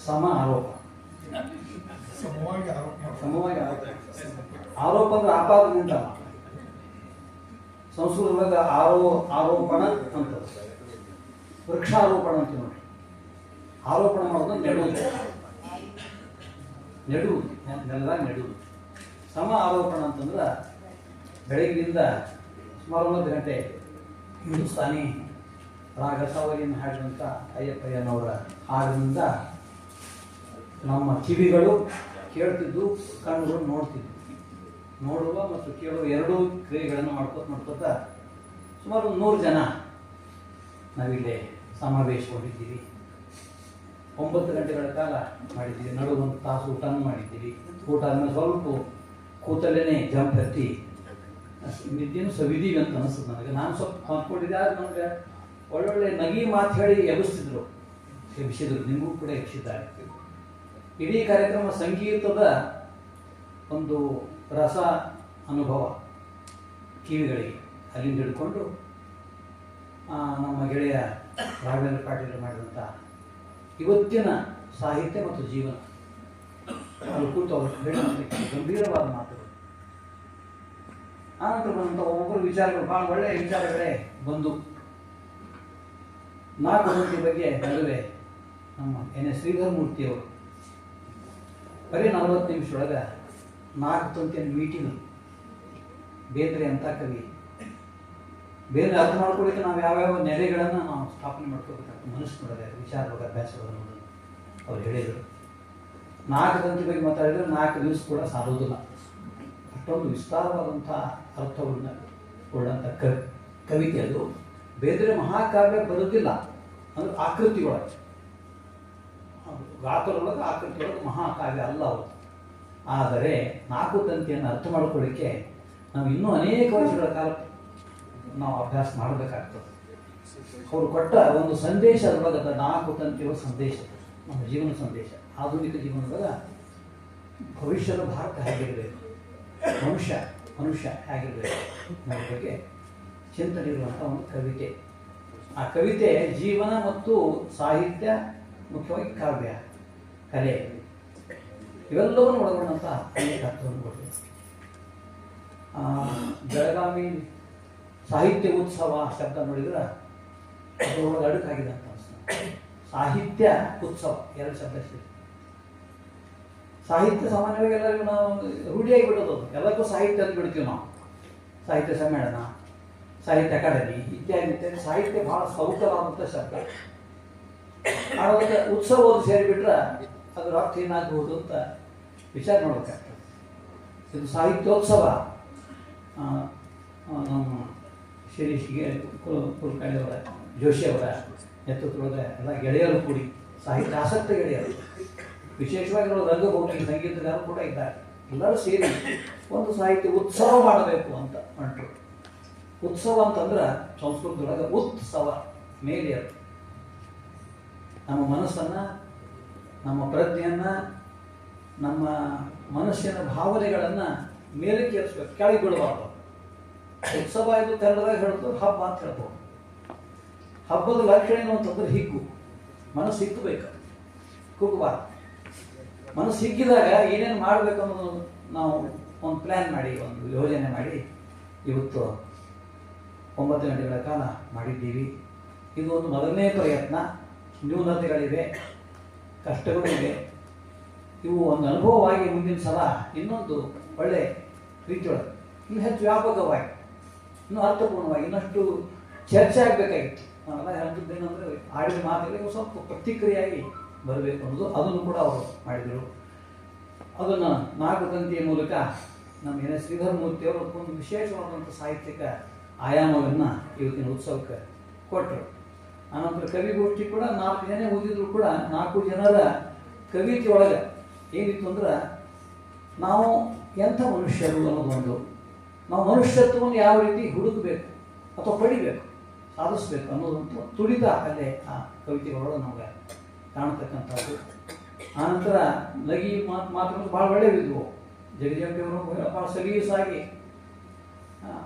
ಸಮ ಆರೋಪ. ಸಮವಾಗಿ ಆರೋಪ ಅಂದ್ರೆ ಆಪಾದನೆ ಅಂತ ಸಂಸ್ಕೃತದಾಗ ಆರೋಪಣ ಅಂತ, ವೃಕ್ಷಾರೋಪಣ ಅಂತ ನೋಡಿ. ಆರೋಪಣ ಮಾಡೋದು ನೆಡುವುದು, ನೆಲದಾಗ ನೆಡುವುದು. ಸಮ ಆರೋಪಣ ಅಂತಂದ್ರೆ ಬೆಳಗ್ಗಿನಿಂದ ಸುಮಾರು 9 ಗಂಟೆ ಹಿಂದೂಸ್ತಾನಿ ರಾಗ ಸಾವರಿಯನ್ನು ಹಾಡಿದಂಥ ಅಯ್ಯಪ್ಪಯ್ಯನವರ ಹಾಡಿನಿಂದ ನಮ್ಮ ಕಿವಿಗಳು ಕೇಳ್ತಿದ್ದು, ಕಣ್ಣುಗಳು ನೋಡ್ತಿದ್ವು. ನೋಡುವ ಮತ್ತು ಕೇಳುವ ಎರಡೂ ಕ್ರಿಯೆಗಳನ್ನು ಮಾಡ್ಕೋತ ಸುಮಾರು 100 ಜನ ನಾವಿಲ್ಲಿ ಸಮಾವೇಶಗೊಂಡಿದ್ದೀವಿ. 9 ಗಂಟೆಗಳ ಕಾಲ ಮಾಡಿದ್ದೀವಿ. ನಡುವೆ 1 ತಾಸು ಊಟನೂ ಮಾಡಿದ್ದೀವಿ. ಊಟ ಆದ್ಮೇಲೆ ಸ್ವಲ್ಪ ಕೂತಲ್ಲೇ ಜಂಪ್ ಹತ್ತಿ ನಿದ್ದೆನೂ ಸವಿದೀವಿ ಅಂತ ಅನಿಸ್ತದೆ ನನಗೆ. ನಾನು ಸ್ವಲ್ಪ ಅಂದ್ಕೊಂಡಿದ್ದೆ, ಆದ್ರೆ ನನಗೆ ಒಳ್ಳೊಳ್ಳೆ ನಗಿ ಮಾತು ಹೇಳಿ ಎಬ್ಬಿಸಿದ್ರು, ನಿಮಗೂ ಕೂಡ ಎಬ್ಬಿಸಿದ್ದಾರೆ. ಇಡೀ ಕಾರ್ಯಕ್ರಮ ಸಂಗೀತದ ಒಂದು ರಸ ಅನುಭವ ಕಿವಿಗಳಿಗೆ. ಅಲ್ಲಿಂದ ಹಿಡ್ಕೊಂಡು ನಮ್ಮ ಗೆಳೆಯ ರಾಘವೇಂದ್ರ ಪಾಟೀಲ್ ಮಾಡಿದಂಥ ಇವತ್ತಿನ ಸಾಹಿತ್ಯ ಮತ್ತು ಜೀವನ, ಅದು ಕುರಿತು ಅವರು ಹೇಳಿದಂಥ ಗಂಭೀರವಾದ ಮಾತುಗಳು. ಆನಂತರ ಬಂದಂಥ ಒಬ್ಬೊಬ್ಬರು ವಿಚಾರಗಳು, ಭಾಳ ಒಳ್ಳೆಯ ವಿಚಾರಗಳೇ ಬಂದು 4 ಗಂಟೆ ಬಗ್ಗೆ ನಡುವೆ ನಮ್ಮ ಎನ್.ಎಸ್. ಶ್ರೀಧರಮೂರ್ತಿಯವರು ಬರೀ 40 ನಿಮಿಷದೊಳಗೆ 4 ತಂತಿಯ ಮೀಟಿಂಗ್. ಬೇಂದ್ರೆ ಅಂತ ಕವಿ, ಬೇರೆ ಅರ್ಥ ಮಾಡ್ಕೊಳ್ಳಿಕ್ಕೆ ನಾವು ಯಾವ್ಯಾವ ನೆಲೆಗಳನ್ನು ನಾವು ಸ್ಥಾಪನೆ ಮಾಡ್ಕೋಬೇಕಾಗ್ತದೆ ಮನಸ್ಸಿನೊಳಗೆ, ವಿಚಾರವಾಗ ಅಭ್ಯಾಸಗಳನ್ನು ಅವ್ರು ಹೇಳಿದರು. 4 ತಂತಿ ಬಗ್ಗೆ ಮಾತಾಡಿದರೆ 4 ದಿವಸ ಕೂಡ ಸಾಲೋದಿಲ್ಲ. ಅಷ್ಟೊಂದು ವಿಸ್ತಾರವಾದಂಥ ಅರ್ಥವನ್ನು ಉಳ್ಳಂಥ ಕವಿತೆ ಅದು. ಬೇರೆ ಮಹಾಕಾವ್ಯ ಬರೋದಿಲ್ಲ ಅಂದ್ರೆ ಆಕೃತಿ ಒಳಗೆ, ಗಾತ್ರದೊಳಗೆ ಆಕೃತಿ ಒಳಗೆ ಮಹಾಕಾವ್ಯ ಅಲ್ಲ ಅವರು. ಆದರೆ 4 ತಂತಿಯನ್ನು ಅರ್ಥ ಮಾಡ್ಕೊಳ್ಳಿಕ್ಕೆ ನಾವು ಇನ್ನೂ ಅನೇಕ ವರ್ಷಗಳ ಕಾಲ ನಾವು ಅಭ್ಯಾಸ ಮಾಡಬೇಕಾಗ್ತದೆ. ಅವರು ಕೊಟ್ಟ ಒಂದು ಸಂದೇಶ ಅದರೊಳಗೆ 4 ತಂತಿಗಳ ಸಂದೇಶ, ನಮ್ಮ ಜೀವನ ಸಂದೇಶ. ಆಧುನಿಕ ಜೀವನದಾಗ ಭವಿಷ್ಯದ ಭಾರತ ಹೇಗಿರಬೇಕು, ಮನುಷ್ಯ ಹೇಗಿರಬೇಕು ಅನ್ನೋ ಬಗ್ಗೆ ಚಿಂತನೆ ಇರುವಂಥ ಒಂದು ಕವಿತೆ. ಆ ಕವಿತೆ ಜೀವನ ಮತ್ತು ಸಾಹಿತ್ಯ, ಮುಖ್ಯವಾಗಿ ಕಾವ್ಯ, ಕಲೆ ಇವೆಲ್ಲವನ್ನು ಒಳಗೊಂಡಂಥ ಅನೇಕ ಅರ್ಥವನ್ನು ಕೊಟ್ಟಿದೆ. ಬೆಳಗಾವಿ ಸಾಹಿತ್ಯ ಉತ್ಸವ ಶಬ್ದ ನೋಡಿದ್ರೆ ಅದರೊಳಗೆ ಅಡುಕಾಗಿದೆ ಅಂತ ಅನಿಸ್ತದೆ. ಸಾಹಿತ್ಯ ಉತ್ಸವ 2 ಶಬ್ದ ಸೇರಿ. ಸಾಹಿತ್ಯ ಸಾಮಾನ್ಯವಾಗಿ ಎಲ್ಲರಿಗೂ ನಾವು ರೂಢಿಯಾಗಿ ಬಿಡೋದು, ಎಲ್ಲಕ್ಕೂ ಸಾಹಿತ್ಯ ಅಂತ ಬಿಡ್ತೀವಿ ನಾವು. ಸಾಹಿತ್ಯ ಸಮ್ಮೇಳನ, ಸಾಹಿತ್ಯ ಅಕಾಡೆಮಿ ಇತ್ಯಾದಿ ಸಾಹಿತ್ಯ ಬಹಳ ಸೌಕರ್ಯವಾದಂಥ ಶಬ್ದ. ಅದಕ್ಕೆ ಉತ್ಸವ ಸೇರಿಬಿಟ್ರೆ ಅದರ ಅರ್ಥ ಏನಾಗಬಹುದು ಅಂತ ವಿಚಾರ ಮಾಡಬೇಕಾಗ್ತದೆ. ಇದು ಸಾಹಿತ್ಯೋತ್ಸವ ನಮ್ಮ ಶಿರೀಶ್ಗೆ ಕುಲಕರ್ಣಿಯವರ, ಜೋಶಿಯವರ ನೇತೃತ್ವದ ಎಲ್ಲ ಗೆಳೆಯರು ಕೂಡಿ, ಸಾಹಿತ್ಯ ಆಸಕ್ತ ಗೆಳೆಯರು, ವಿಶೇಷವಾಗಿ ರಂಗಭೂಮಿ ಸಂಗೀತಗಾರರು ಕೂಡ ಇದ್ದಾರೆ. ಎಲ್ಲರೂ ಸೇರಿ ಒಂದು ಸಾಹಿತ್ಯ ಉತ್ಸವ ಮಾಡಬೇಕು ಅಂತ ಹೊಂಟರು. ಉತ್ಸವ ಅಂತಂದ್ರೆ ಸಂಸ್ಕೃತದೊಳಗೆ ಉತ್ಸವ ಮೇಲೆ ಅದು. ನಮ್ಮ ಮನಸ್ಸನ್ನು, ನಮ್ಮ ಪ್ರಜ್ಞೆಯನ್ನು, ನಮ್ಮ ಮನಸ್ಸಿನ ಭಾವನೆಗಳನ್ನು ಮೇಲಕ್ಕೆ ಏರಿಸ್ಬೇಕು, ಕೆಳಗೆ ಬಿಡಬಾರ್ದು. ಉತ್ಸವ ಇದು ಕನ್ನಡದಾಗ ಹೇಳ್ಬೋದು, ಹಬ್ಬ ಅಂತ ಹೇಳ್ಬೋದು. ಹಬ್ಬದ ಲಕ್ಷಣ ಏನು ಅಂತಂದ್ರೆ ಹಿಗ್ಗು, ಮನಸ್ಸು ಹಿಗ್ಗಬೇಕು, ಕುಗ್ಗಬಾರ್ದು. ಮನಸ್ಸು ಹಿಗ್ಗಿದಾಗ ಏನೇನು ಮಾಡಬೇಕು ಅನ್ನೋದು ನಾವು ಒಂದು ಪ್ಲ್ಯಾನ್ ಮಾಡಿ, ಒಂದು ಯೋಜನೆ ಮಾಡಿ ಇವತ್ತು 9 ಗಂಟೆಗಳ ಕಾಲ ಮಾಡಿದ್ದೀವಿ. ಇದು ಒಂದು ಮೊದಲನೇ ಪ್ರಯತ್ನ. ನ್ಯೂನತೆಗಳಿವೆ, ಕಷ್ಟಗಳಿವೆ. ಇವು ಒಂದು ಅನುಭವವಾಗಿ ಮುಂದಿನ ಸಲ ಇನ್ನೊಂದು ಒಳ್ಳೆ ರೀತಿಯೊಳಗೆ ಇನ್ನು ಹೆಚ್ಚು ವ್ಯಾಪಕವಾಗಿ, ಇನ್ನೂ ಅರ್ಥಪೂರ್ಣವಾಗಿ, ಇನ್ನಷ್ಟು ಚರ್ಚೆ ಆಗಬೇಕಾಗಿತ್ತು. ನಾವೆಲ್ಲ ಹೇಳ್ತಿದ್ದೇನೆಂದರೆ ಆಡಿದ ಮಾತುಗಳಿಗೆ ಸ್ವಲ್ಪ ಪ್ರತಿಕ್ರಿಯೆಯಾಗಿ ಬರಬೇಕು ಅನ್ನೋದು, ಅದನ್ನು ಕೂಡ ಅವರು ಮಾಡಿದರು. ಅದನ್ನು 4 ತಂತಿಯ ಮೂಲಕ ನಮ್ಮ ಎನ್.ಎಸ್. ಶ್ರೀಧರಮೂರ್ತಿಯವರು ಒಂದು ವಿಶೇಷವಾದಂಥ ಸಾಹಿತ್ಯಿಕ ಆಯಾಮವನ್ನು ಇವತ್ತಿನ ಉತ್ಸವಕ್ಕೆ ಕೊಟ್ಟರು. ಆನಂತರ ಕವಿಗೋಷ್ಠಿ ಕೂಡ 4 ಜನ ಓದಿದ್ರು ಕೂಡ 4 ಜನರ ಕವಿತೆ ಒಳಗೆ ಏನಿತ್ತು ಅಂದ್ರೆ ನಾವು ಎಂಥ ಮನುಷ್ಯರು ಅನ್ನೋದೊಂದು, ನಾವು ಮನುಷ್ಯತ್ವವನ್ನು ಯಾವ ರೀತಿ ಹುಡುಕಬೇಕು ಅಥವಾ ಪಡಿಬೇಕು, ಸಾಧಿಸಬೇಕು ಅನ್ನೋದಂತೂ ತುಡಿತ ಅಲ್ಲೇ ಆ ಕವಿತೆಗಳೊಳಗೆ ನಮಗೆ ಕಾಣತಕ್ಕಂಥದ್ದು. ಆನಂತರ ನಗಿ ಮಾತುಗಳು ಭಾಳ ಒಳ್ಳೆಯವಿದ್ವು. ಜಗಜಂಪಿಯವರು ಭಾಳ ಸಲೀಸಾಗಿ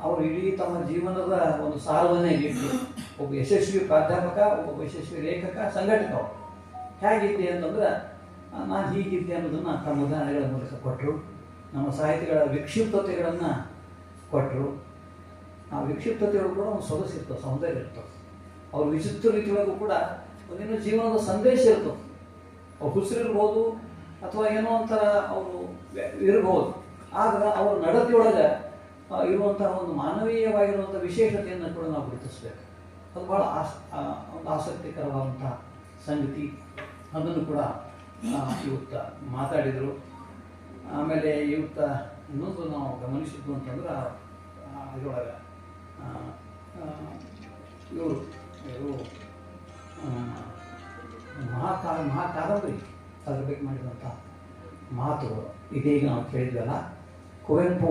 ಅವರು ಇಡೀ ತಮ್ಮ ಜೀವನದ ಒಂದು ಸಾರವನ್ನೇ ಇಟ್ಟು, ಒಬ್ಬ ಯಶಸ್ವಿ ಪ್ರಾಧ್ಯಾಪಕ, ಒಬ್ಬ ಯಶಸ್ವಿ ಲೇಖಕ, ಸಂಘಟಕ. ಅವರು ಹೇಗಿದ್ದೆ ಅಂತಂದ್ರೆ ನಾನು ಹೀಗಿದ್ದೆ ಅನ್ನೋದನ್ನು ತಮ್ಮ ಉದಾಹರಣೆಗಳ ಮೂಲಕ ಕೊಟ್ಟರು. ನಮ್ಮ ಸಾಹಿತಿಗಳ ವಿಕ್ಷಿಪ್ತತೆಗಳನ್ನು ಕೊಟ್ಟರು. ಆ ವಿಕ್ಷಿಪ್ತತೆಗಳು ಕೂಡ ಒಂದು ಸೊಗಸಿರ್ತವೆ, ಸೌಂದರ್ಯ ಇರ್ತವೆ. ಅವ್ರ ವಿಚಿತ್ರ ರೀತಿಯೊಳಗೂ ಕೂಡ ಒಂದಿನ ಜೀವನದ ಸಂದೇಶ ಇರ್ತದೆ. ಅವ್ರು ಹುಸಿರಿರ್ಬೋದು ಅಥವಾ ಏನೋ ಒಂಥರ ಅವರು ಇರ್ಬೋದು, ಆದ್ರೆ ಅವ್ರ ನಡತೆಯೊಳಗೆ ಇರುವಂತಹ ಒಂದು ಮಾನವೀಯವಾಗಿರುವಂಥ ವಿಶೇಷತೆಯನ್ನು ಕೂಡ ನಾವು ಗುರುತಿಸಬೇಕು. ಅದು ಭಾಳ ಒಂದು ಆಸಕ್ತಿಕರವಾದಂಥ ಸಂಗತಿ. ಅದನ್ನು ಕೂಡ ಇವತ್ತ ಮಾತಾಡಿದರು. ಆಮೇಲೆ ಇವತ್ತ ಇನ್ನೊಂದು ನಾವು ಗಮನಿಸಿದ್ದು ಅಂತಂದ್ರೆ ಇದರೊಳಗೆ ಇವರು ಮಹಾಕಾದಂಬರಿ ಅದ್ರ ಬಗ್ಗೆ ಮಾಡಿದಂಥ ಮಾತುಗಳು ಇದೀಗ ನಾವು ಕೇಳಿದ್ವಲ್ಲ. ಕುವೆಂಪು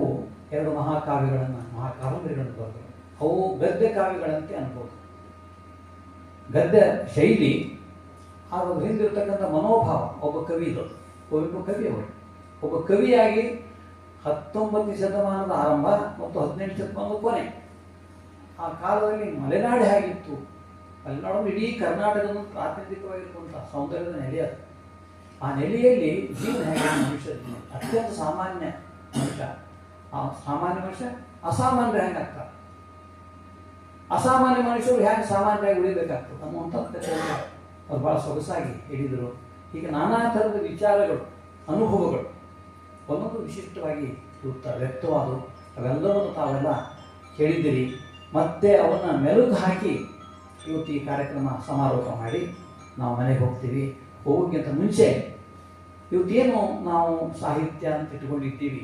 2 ಮಹಾಕಾವ್ಯಗಳನ್ನು ಬರೆದರು. ಅವು ಗದ್ಯ ಕಾವ್ಯಗಳಂತೆ ಅನ್ಬೋದು. ಗದ್ಯ ಶೈಲಿ ಅದರ ಹಿಂದಿರ್ತಕ್ಕಂಥ ಮನೋಭಾವ. ಒಬ್ಬ ಕವಿದು, ಕುವೆಂಪು ಕವಿ ಅವರು ಒಬ್ಬ ಕವಿಯಾಗಿ 19ನೇ ಶತಮಾನದ ಆರಂಭ ಮತ್ತು 18ನೇ ಶತಮಾನದ ಕೊನೆ ಆ ಕಾಲದಲ್ಲಿ ಮಲೆನಾಡು ಹೇಗಿತ್ತು, ಮಲೆನಾಡು ಇಡೀ ಕರ್ನಾಟಕದ ಪ್ರಾತಿನಿಧಿಕವಾಗಿರುವಂಥ ಸೌಂದರ್ಯದ ನೆಲೆ ಅದು. ಆ ನೆಲೆಯಲ್ಲಿ ಜೀವನ ಹೇಗೆ ಮನುಷ್ಯ ಅತ್ಯಂತ ಸಾಮಾನ್ಯ ಮನುಷ್ಯ, ಆ ಸಾಮಾನ್ಯ ಮನುಷ್ಯ ಅಸಾಮಾನ್ಯ ಹೆಂಗೆ ಆಗ್ತಾರೆ, ಅಸಾಮಾನ್ಯ ಮನುಷ್ಯರು ಹೇಗೆ ಸಾಮಾನ್ಯವಾಗಿ ಉಳಿಬೇಕಾಗ್ತದೆ ಅನ್ನುವಂಥದ್ದು ಅವ್ರು ಭಾಳ ಸೊಗಸಾಗಿ ಹೇಳಿದರು. ಹೀಗೆ ನಾನಾ ಥರದ ವಿಚಾರಗಳು, ಅನುಭವಗಳು ಒಂದೊಂದು ವಿಶಿಷ್ಟವಾಗಿ ವ್ಯಕ್ತವಾದವು. ಅವೆಲ್ಲವನ್ನು ತಾವೆಲ್ಲ ಕೇಳಿದ್ದೀರಿ. ಮತ್ತೆ ಅವನ್ನ ಮೆಲುಕು ಹಾಕಿ ಇವತ್ತು ಈ ಕಾರ್ಯಕ್ರಮ ಸಮಾರೋಪ ಮಾಡಿ ನಾವು ಮನೆಗೆ ಹೋಗ್ತೀವಿ. ಹೋಗೋಕ್ಕಿಂತ ಮುಂಚೆ ಇವತ್ತೇನು ನಾವು ಸಾಹಿತ್ಯ ಅಂತ ಇಟ್ಕೊಂಡಿದ್ದೀವಿ,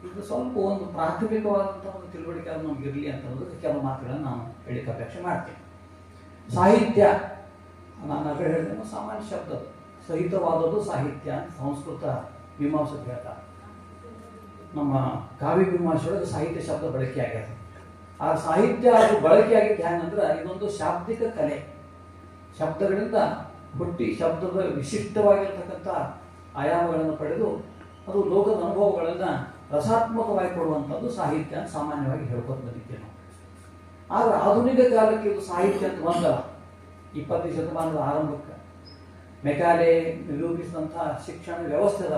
ಇದು ಸ್ವಲ್ಪ ಒಂದು ಪ್ರಾಥಮಿಕವಾದಂಥ ಒಂದು ತಿಳುವಳಿಕೆ ಅದು ನಮ್ಗೆ ಇರಲಿ ಅಂತ ಅನ್ನೋದಕ್ಕೆ ಕೆಲವು ಮಾತುಗಳನ್ನು ನಾನು ಹೇಳಿಕ್ಕೆ ಅಪೇಕ್ಷೆ ಮಾಡ್ತೀನಿ. ಸಾಹಿತ್ಯ ನಾನು ಅದೇ ಹೇಳಿದ್ರೆ ಸಾಮಾನ್ಯ ಶಬ್ದ, ಸಹಿತವಾದದ್ದು ಸಾಹಿತ್ಯ ಅಂತ ಸಂಸ್ಕೃತ ಮೀಮಾಂಸಕರು ಹೇಳ್ತಾರೆ. ನಮ್ಮ ಕಾವ್ಯ ಮೀಮಾಂಸೆಯೊಳಗೆ ಸಾಹಿತ್ಯ ಶಬ್ದ ಬಳಕೆ ಆಗ್ಯದ. ಆ ಸಾಹಿತ್ಯ ಅದು ಬಳಕೆ ಆಗಿದ್ದು ಹೆಂಗಂದ್ರೆ ಇದೊಂದು ಶಾಬ್ದಿಕ ಕಲೆ. ಶಬ್ದಗಳಿಂದ ಹುಟ್ಟಿ ಶಬ್ದದ ವಿಶಿಷ್ಟವಾಗಿರ್ತಕ್ಕಂಥ ಆಯಾಮಗಳನ್ನು ಪಡೆದು ಅದು ಲೋಕದ ಅನುಭವಗಳನ್ನು ರಸಾತ್ಮಕವಾಗಿ ಕೊಡುವಂಥದ್ದು ಸಾಹಿತ್ಯ ಅಂತ ಸಾಮಾನ್ಯವಾಗಿ ಹೇಳ್ಕೊಂಡು ಬಂದಿದ್ದೇವೆ ನಾವು. ಆದರೆ ಆಧುನಿಕ ಕಾಲಕ್ಕೆ ಇದು ಸಾಹಿತ್ಯ ಅಂತ ಬಂದಲ್ಲ. 20ನೇ ಶತಮಾನದ ಆರಂಭಕ್ಕೆ ಮೆಕಾಲೆ ನಿರೂಪಿಸಿದಂಥ ಶಿಕ್ಷಣ ವ್ಯವಸ್ಥೆ ಅದ.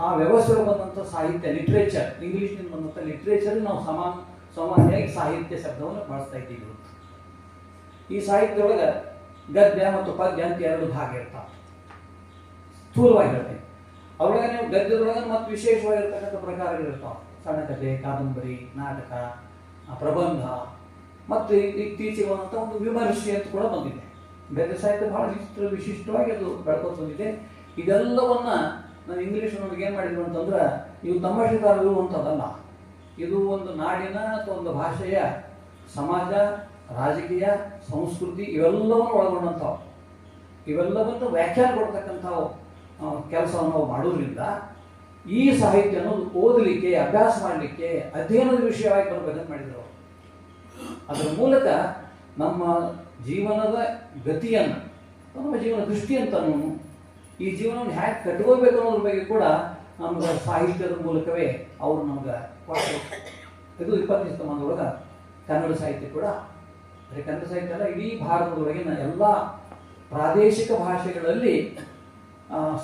ಆ ವ್ಯವಸ್ಥೆಗೆ ಬಂದಂಥ ಸಾಹಿತ್ಯ ಲಿಟ್ರೇಚರ್, ಇಂಗ್ಲೀಷ್ನಿಂದ ಬಂದಂಥ ಲಿಟ್ರೇಚರ್ ನಾವು ಸಾಮಾನ್ಯವಾಗಿ ಸಾಹಿತ್ಯ ಶಬ್ದವನ್ನು ಬಳಸ್ತಾ ಇದ್ದೀವಿ. ಈ ಸಾಹಿತ್ಯದೊಳಗೆ ಗದ್ಯ ಮತ್ತು ಪದ್ಯ ಅಂತ 2 ಭಾಗ ಇರ್ತಾವೆ. ಸ್ಥೂಲವಾಗಿ ಹೇಳ್ತೇವೆ. ಅದ್ರೊಳಗೆ ನೀವು ಗದ್ಯದೊಳಗೆ ಮತ್ತು ವಿಶೇಷವಾಗಿರ್ತಕ್ಕಂಥ ಪ್ರಕಾರಗಳಿರ್ತಾವೆ. ಸಣ್ಣ ಕಥೆ, ಕಾದಂಬರಿ, ನಾಟಕ, ಪ್ರಬಂಧ ಮತ್ತು ಇತ್ತೀಚೆಗೆ ಬಂದಂಥ ಒಂದು ವಿಮರ್ಶೆ ಅಂತ ಕೂಡ ಬಂದಿದೆ. ಗದ್ಯ ಸಾಹಿತ್ಯ ಬಹಳ ವಿಶಿಷ್ಟವಾಗಿ ಅದು ಬೆಳ್ಕೊಂಡು ಬಂದಿದೆ. ಇದೆಲ್ಲವನ್ನ ನಾನು ಇಂಗ್ಲೀಷ್ ನಮಗೆ ಏನು ಮಾಡಿದ್ರು ಅಂತಂದ್ರೆ, ಇವು ತಮಾಷೆಗಾರರು ಅಂತದಲ್ಲ. ಇದು ಒಂದು ನಾಡಿನ ಅಥವಾ ಒಂದು ಭಾಷೆಯ ಸಮಾಜ, ರಾಜಕೀಯ, ಸಂಸ್ಕೃತಿ ಇವೆಲ್ಲವನ್ನು ಒಳಗೊಂಡಂಥವು. ಇವೆಲ್ಲವನ್ನು ವ್ಯಾಖ್ಯಾನ ಕೊಡ್ತಕ್ಕಂಥವು ಕೆಲಸವನ್ನು ನಾವು ಮಾಡೋದ್ರಿಂದ ಈ ಸಾಹಿತ್ಯ ಅನ್ನೋದು ಓದಲಿಕ್ಕೆ, ಅಭ್ಯಾಸ ಮಾಡಲಿಕ್ಕೆ, ಅಧ್ಯಯನದ ವಿಷಯವಾಗಿ ಬರಬೇಕಂತ ಮಾಡಿದರು. ಅದರ ಮೂಲಕ ನಮ್ಮ ಜೀವನದ ಗತಿಯನ್ನು, ನಮ್ಮ ಜೀವನ ದೃಷ್ಟಿಯಂತನೂ, ಈ ಜೀವನವನ್ನು ಹೇಗೆ ಕಟ್ಕೋಬೇಕು ಅನ್ನೋದ್ರ ಬಗ್ಗೆ ಕೂಡ ನಮ್ಗೆ ಸಾಹಿತ್ಯದ ಮೂಲಕವೇ ಅವರು ನಮ್ಗೆ ಕೊಟ್ಟರು. ಇದು 20ನೇ ಶತಮಾನದೊಳಗೆ ಕನ್ನಡ ಸಾಹಿತ್ಯ ಕೂಡ, ಅಂದರೆ ಕನ್ನಡ ಸಾಹಿತ್ಯ ಅಲ್ಲ, ಇಡೀ ಭಾರತದೊಳಗಿನ ಎಲ್ಲ ಪ್ರಾದೇಶಿಕ ಭಾಷೆಗಳಲ್ಲಿ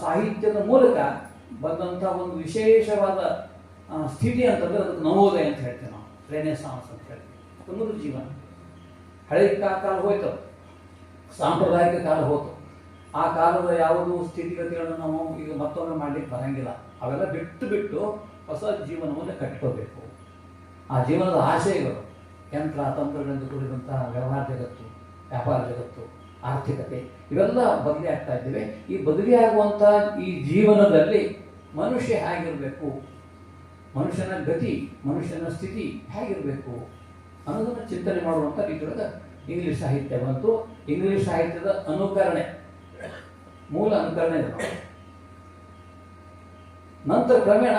ಸಾಹಿತ್ಯದ ಮೂಲಕ ಬಂದಂಥ ಒಂದು ವಿಶೇಷವಾದ ಸ್ಥಿತಿ ಅಂತಂದರೆ ಅದಕ್ಕೆ ನವೋದಯ ಅಂತ ಹೇಳ್ತೀವಿ ನಾವು, ರೆನೆಸಾನ್ಸ್ ಅಂತ ಹೇಳ್ತೀವಿ. ಪುನರುಜ್ಜೀವನ. ಹಳೆ ಕಾಲ ಹೋಯ್ತು, ಸಾಂಪ್ರದಾಯಿಕ ಕಾಲ ಹೋಯ್ತು. ಆ ಕಾಲದ ಯಾವುದೂ ಸ್ಥಿತಿಗತಿಗಳನ್ನು ನಾವು ಈಗ ಮತ್ತೊಮ್ಮೆ ಮಾಡಲಿಕ್ಕೆ ಬರಂಗಿಲ್ಲ. ಅವೆಲ್ಲ ಬಿಟ್ಟು ಹೊಸ ಜೀವನವನ್ನು ಕಟ್ಕೋಬೇಕು. ಆ ಜೀವನದ ಆಶಯಗಳು, ಯಂತ್ರ ತಂತ್ರಗಳಿಂದ ಕೂಡಿದಂತಹ ವ್ಯವಹಾರ ಜಗತ್ತು, ವ್ಯಾಪಾರ ಜಗತ್ತು, ಆರ್ಥಿಕತೆ ಇವೆಲ್ಲ ಬದಲಿ ಆಗ್ತಾ ಇದ್ದೇವೆ. ಈ ಬದಲಿ ಆಗುವಂಥ ಈ ಜೀವನದಲ್ಲಿ ಮನುಷ್ಯ ಹೇಗಿರಬೇಕು, ಮನುಷ್ಯನ ಗತಿ, ಮನುಷ್ಯನ ಸ್ಥಿತಿ ಹೇಗಿರಬೇಕು ಅನ್ನೋದನ್ನು ಚಿಂತನೆ ಮಾಡುವಂಥ ರೀತಿಯೊಳಗೆ ಇಂಗ್ಲೀಷ್ ಸಾಹಿತ್ಯ ಬಂತು. ಇಂಗ್ಲೀಷ್ ಸಾಹಿತ್ಯದ ಅನುಕರಣೆ, ಮೂಲ ಅನುಕರಣೆ ಇದೆ. ನಂತರ ಕ್ರಮೇಣ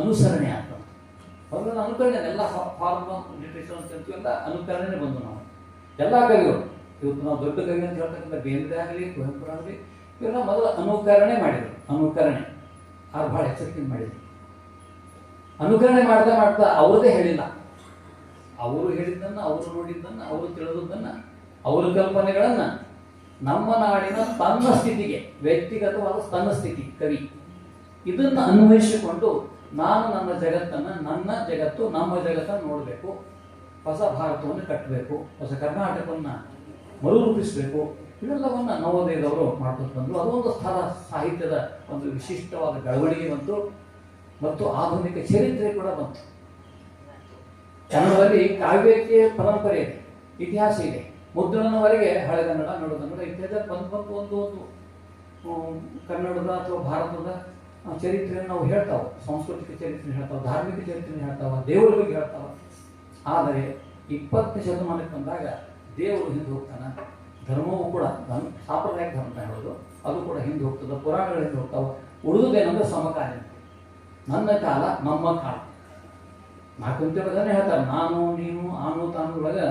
ಅನುಸರಣೆ ಆಗ್ತದೆ. ಮೊದಲ ಅನುಕರಣೆ ಎಲ್ಲ ಫಾರ್ಮಲ್ ಲಿಟ್ರೇಚರ್ ಅಂತ ಹೇಳ್ತೀವಿ, ಎಲ್ಲ ಅನುಕರಣೆ ಬಂದು ನಾವು ಎಲ್ಲ ಕವಿಗಳು. ಇವತ್ತು ನಾವು ದೊಡ್ಡ ಕವಿ ಅಂತ ಹೇಳ್ತಕ್ಕಂಥ ಬೇಂದ್ರೆ ಆಗಲಿ, ಕುವೆಂಪು ಆಗಲಿ, ಇವೆಲ್ಲ ಮೊದಲು ಅನುಕರಣೆ ಮಾಡಿದರು. ಅನುಕರಣೆ ಅವ್ರು ಭಾಳ ಎಚ್ಚರಿಕೆಯಿಂದ ಮಾಡಿದರು. ಅನುಕರಣೆ ಮಾಡ್ತಾ ಅವ್ರದ್ದೇ ಹೇಳಿಲ್ಲ. ಅವರು ಹೇಳಿದ್ದನ್ನು, ಅವರು ನೋಡಿದ್ದನ್ನು, ಅವರು ತಿಳಿದದ್ದನ್ನು, ಅವರ ಕಲ್ಪನೆಗಳನ್ನು ನಮ್ಮ ನಾಡಿನ ತನ್ನ ಸ್ಥಿತಿಗೆ, ವ್ಯಕ್ತಿಗತವಾದ ತನ್ನ ಸ್ಥಿತಿ ಕವಿ, ಇದನ್ನು ಅನ್ವಯಿಸಿಕೊಂಡು ನಾನು ನನ್ನ ಜಗತ್ತನ್ನು, ನನ್ನ ಜಗತ್ತು ನಮ್ಮ ಜಗತ್ತನ್ನು ನೋಡಬೇಕು, ಹೊಸ ಭಾರತವನ್ನು ಕಟ್ಟಬೇಕು, ಹೊಸ ಕರ್ನಾಟಕವನ್ನು ಮರುರೂಪಿಸಬೇಕು, ಇವೆಲ್ಲವನ್ನು ನವೋದಯದವರು ಮಾಡ್ಕೊಂಡು ಬಂದರು. ಅದೊಂದು ಸ್ಥಳ ಸಾಹಿತ್ಯದ ಒಂದು ವಿಶಿಷ್ಟವಾದ ಬೆಳವಣಿಗೆ ಬಂತು ಮತ್ತು ಆಧುನಿಕ ಚರಿತ್ರೆ ಕೂಡ ಬಂತು. ಕನ್ನಡದಲ್ಲಿ ಕಾವ್ಯಕ್ಕೆ ಪರಂಪರೆ ಇದೆ, ಇತಿಹಾಸ ಇದೆ. ಮುದ್ರಣವರೆಗೆ ಹಳೆಗನ್ನಡ, ನಡುಗನ್ನಡ ಇತ್ಯಾದಿ ಬಂದು ಒಂದು ಕನ್ನಡದ ಅಥವಾ ಭಾರತದ ಚರಿತ್ರೆಯನ್ನು ನಾವು ಹೇಳ್ತಾವೆ, ಸಾಂಸ್ಕೃತಿಕ ಚರಿತ್ರೆ ಹೇಳ್ತಾವೆ, ಧಾರ್ಮಿಕ ಚರಿತ್ರೆ ಹೇಳ್ತಾವೆ, ದೇವರ ಬಗ್ಗೆ ಹೇಳ್ತಾವೆ. ಆದರೆ 20ನೇ ಶತಮಾನಕ್ಕೆ ಬಂದಾಗ ದೇವರು ಹಿಂದೆ ಹೋಗ್ತಾನೆ, ಧರ್ಮವೂ ಕೂಡ ಸಾಂಪ್ರದಾಯಿಕ ಧರ್ಮ ಹೇಳೋದು ಅದು ಕೂಡ ಹಿಂದೆ ಹೋಗ್ತದೆ, ಪುರಾಣಗಳು ಹಿಂದೆ ಹೋಗ್ತಾವೆ. ಉಳಿದುದೇನಂದ್ರೆ ಸಮಕಾಲೀನ, ನನ್ನ ಕಾಲ ನಮ್ಮ ಕಾಲ. ನಾಲ್ಕಂತೇಳದನ್ನೇ ಹೇಳ್ತಾರೆ, ನಾನು ನೀನು ಆನು ತಾನು ಒಳಗೆ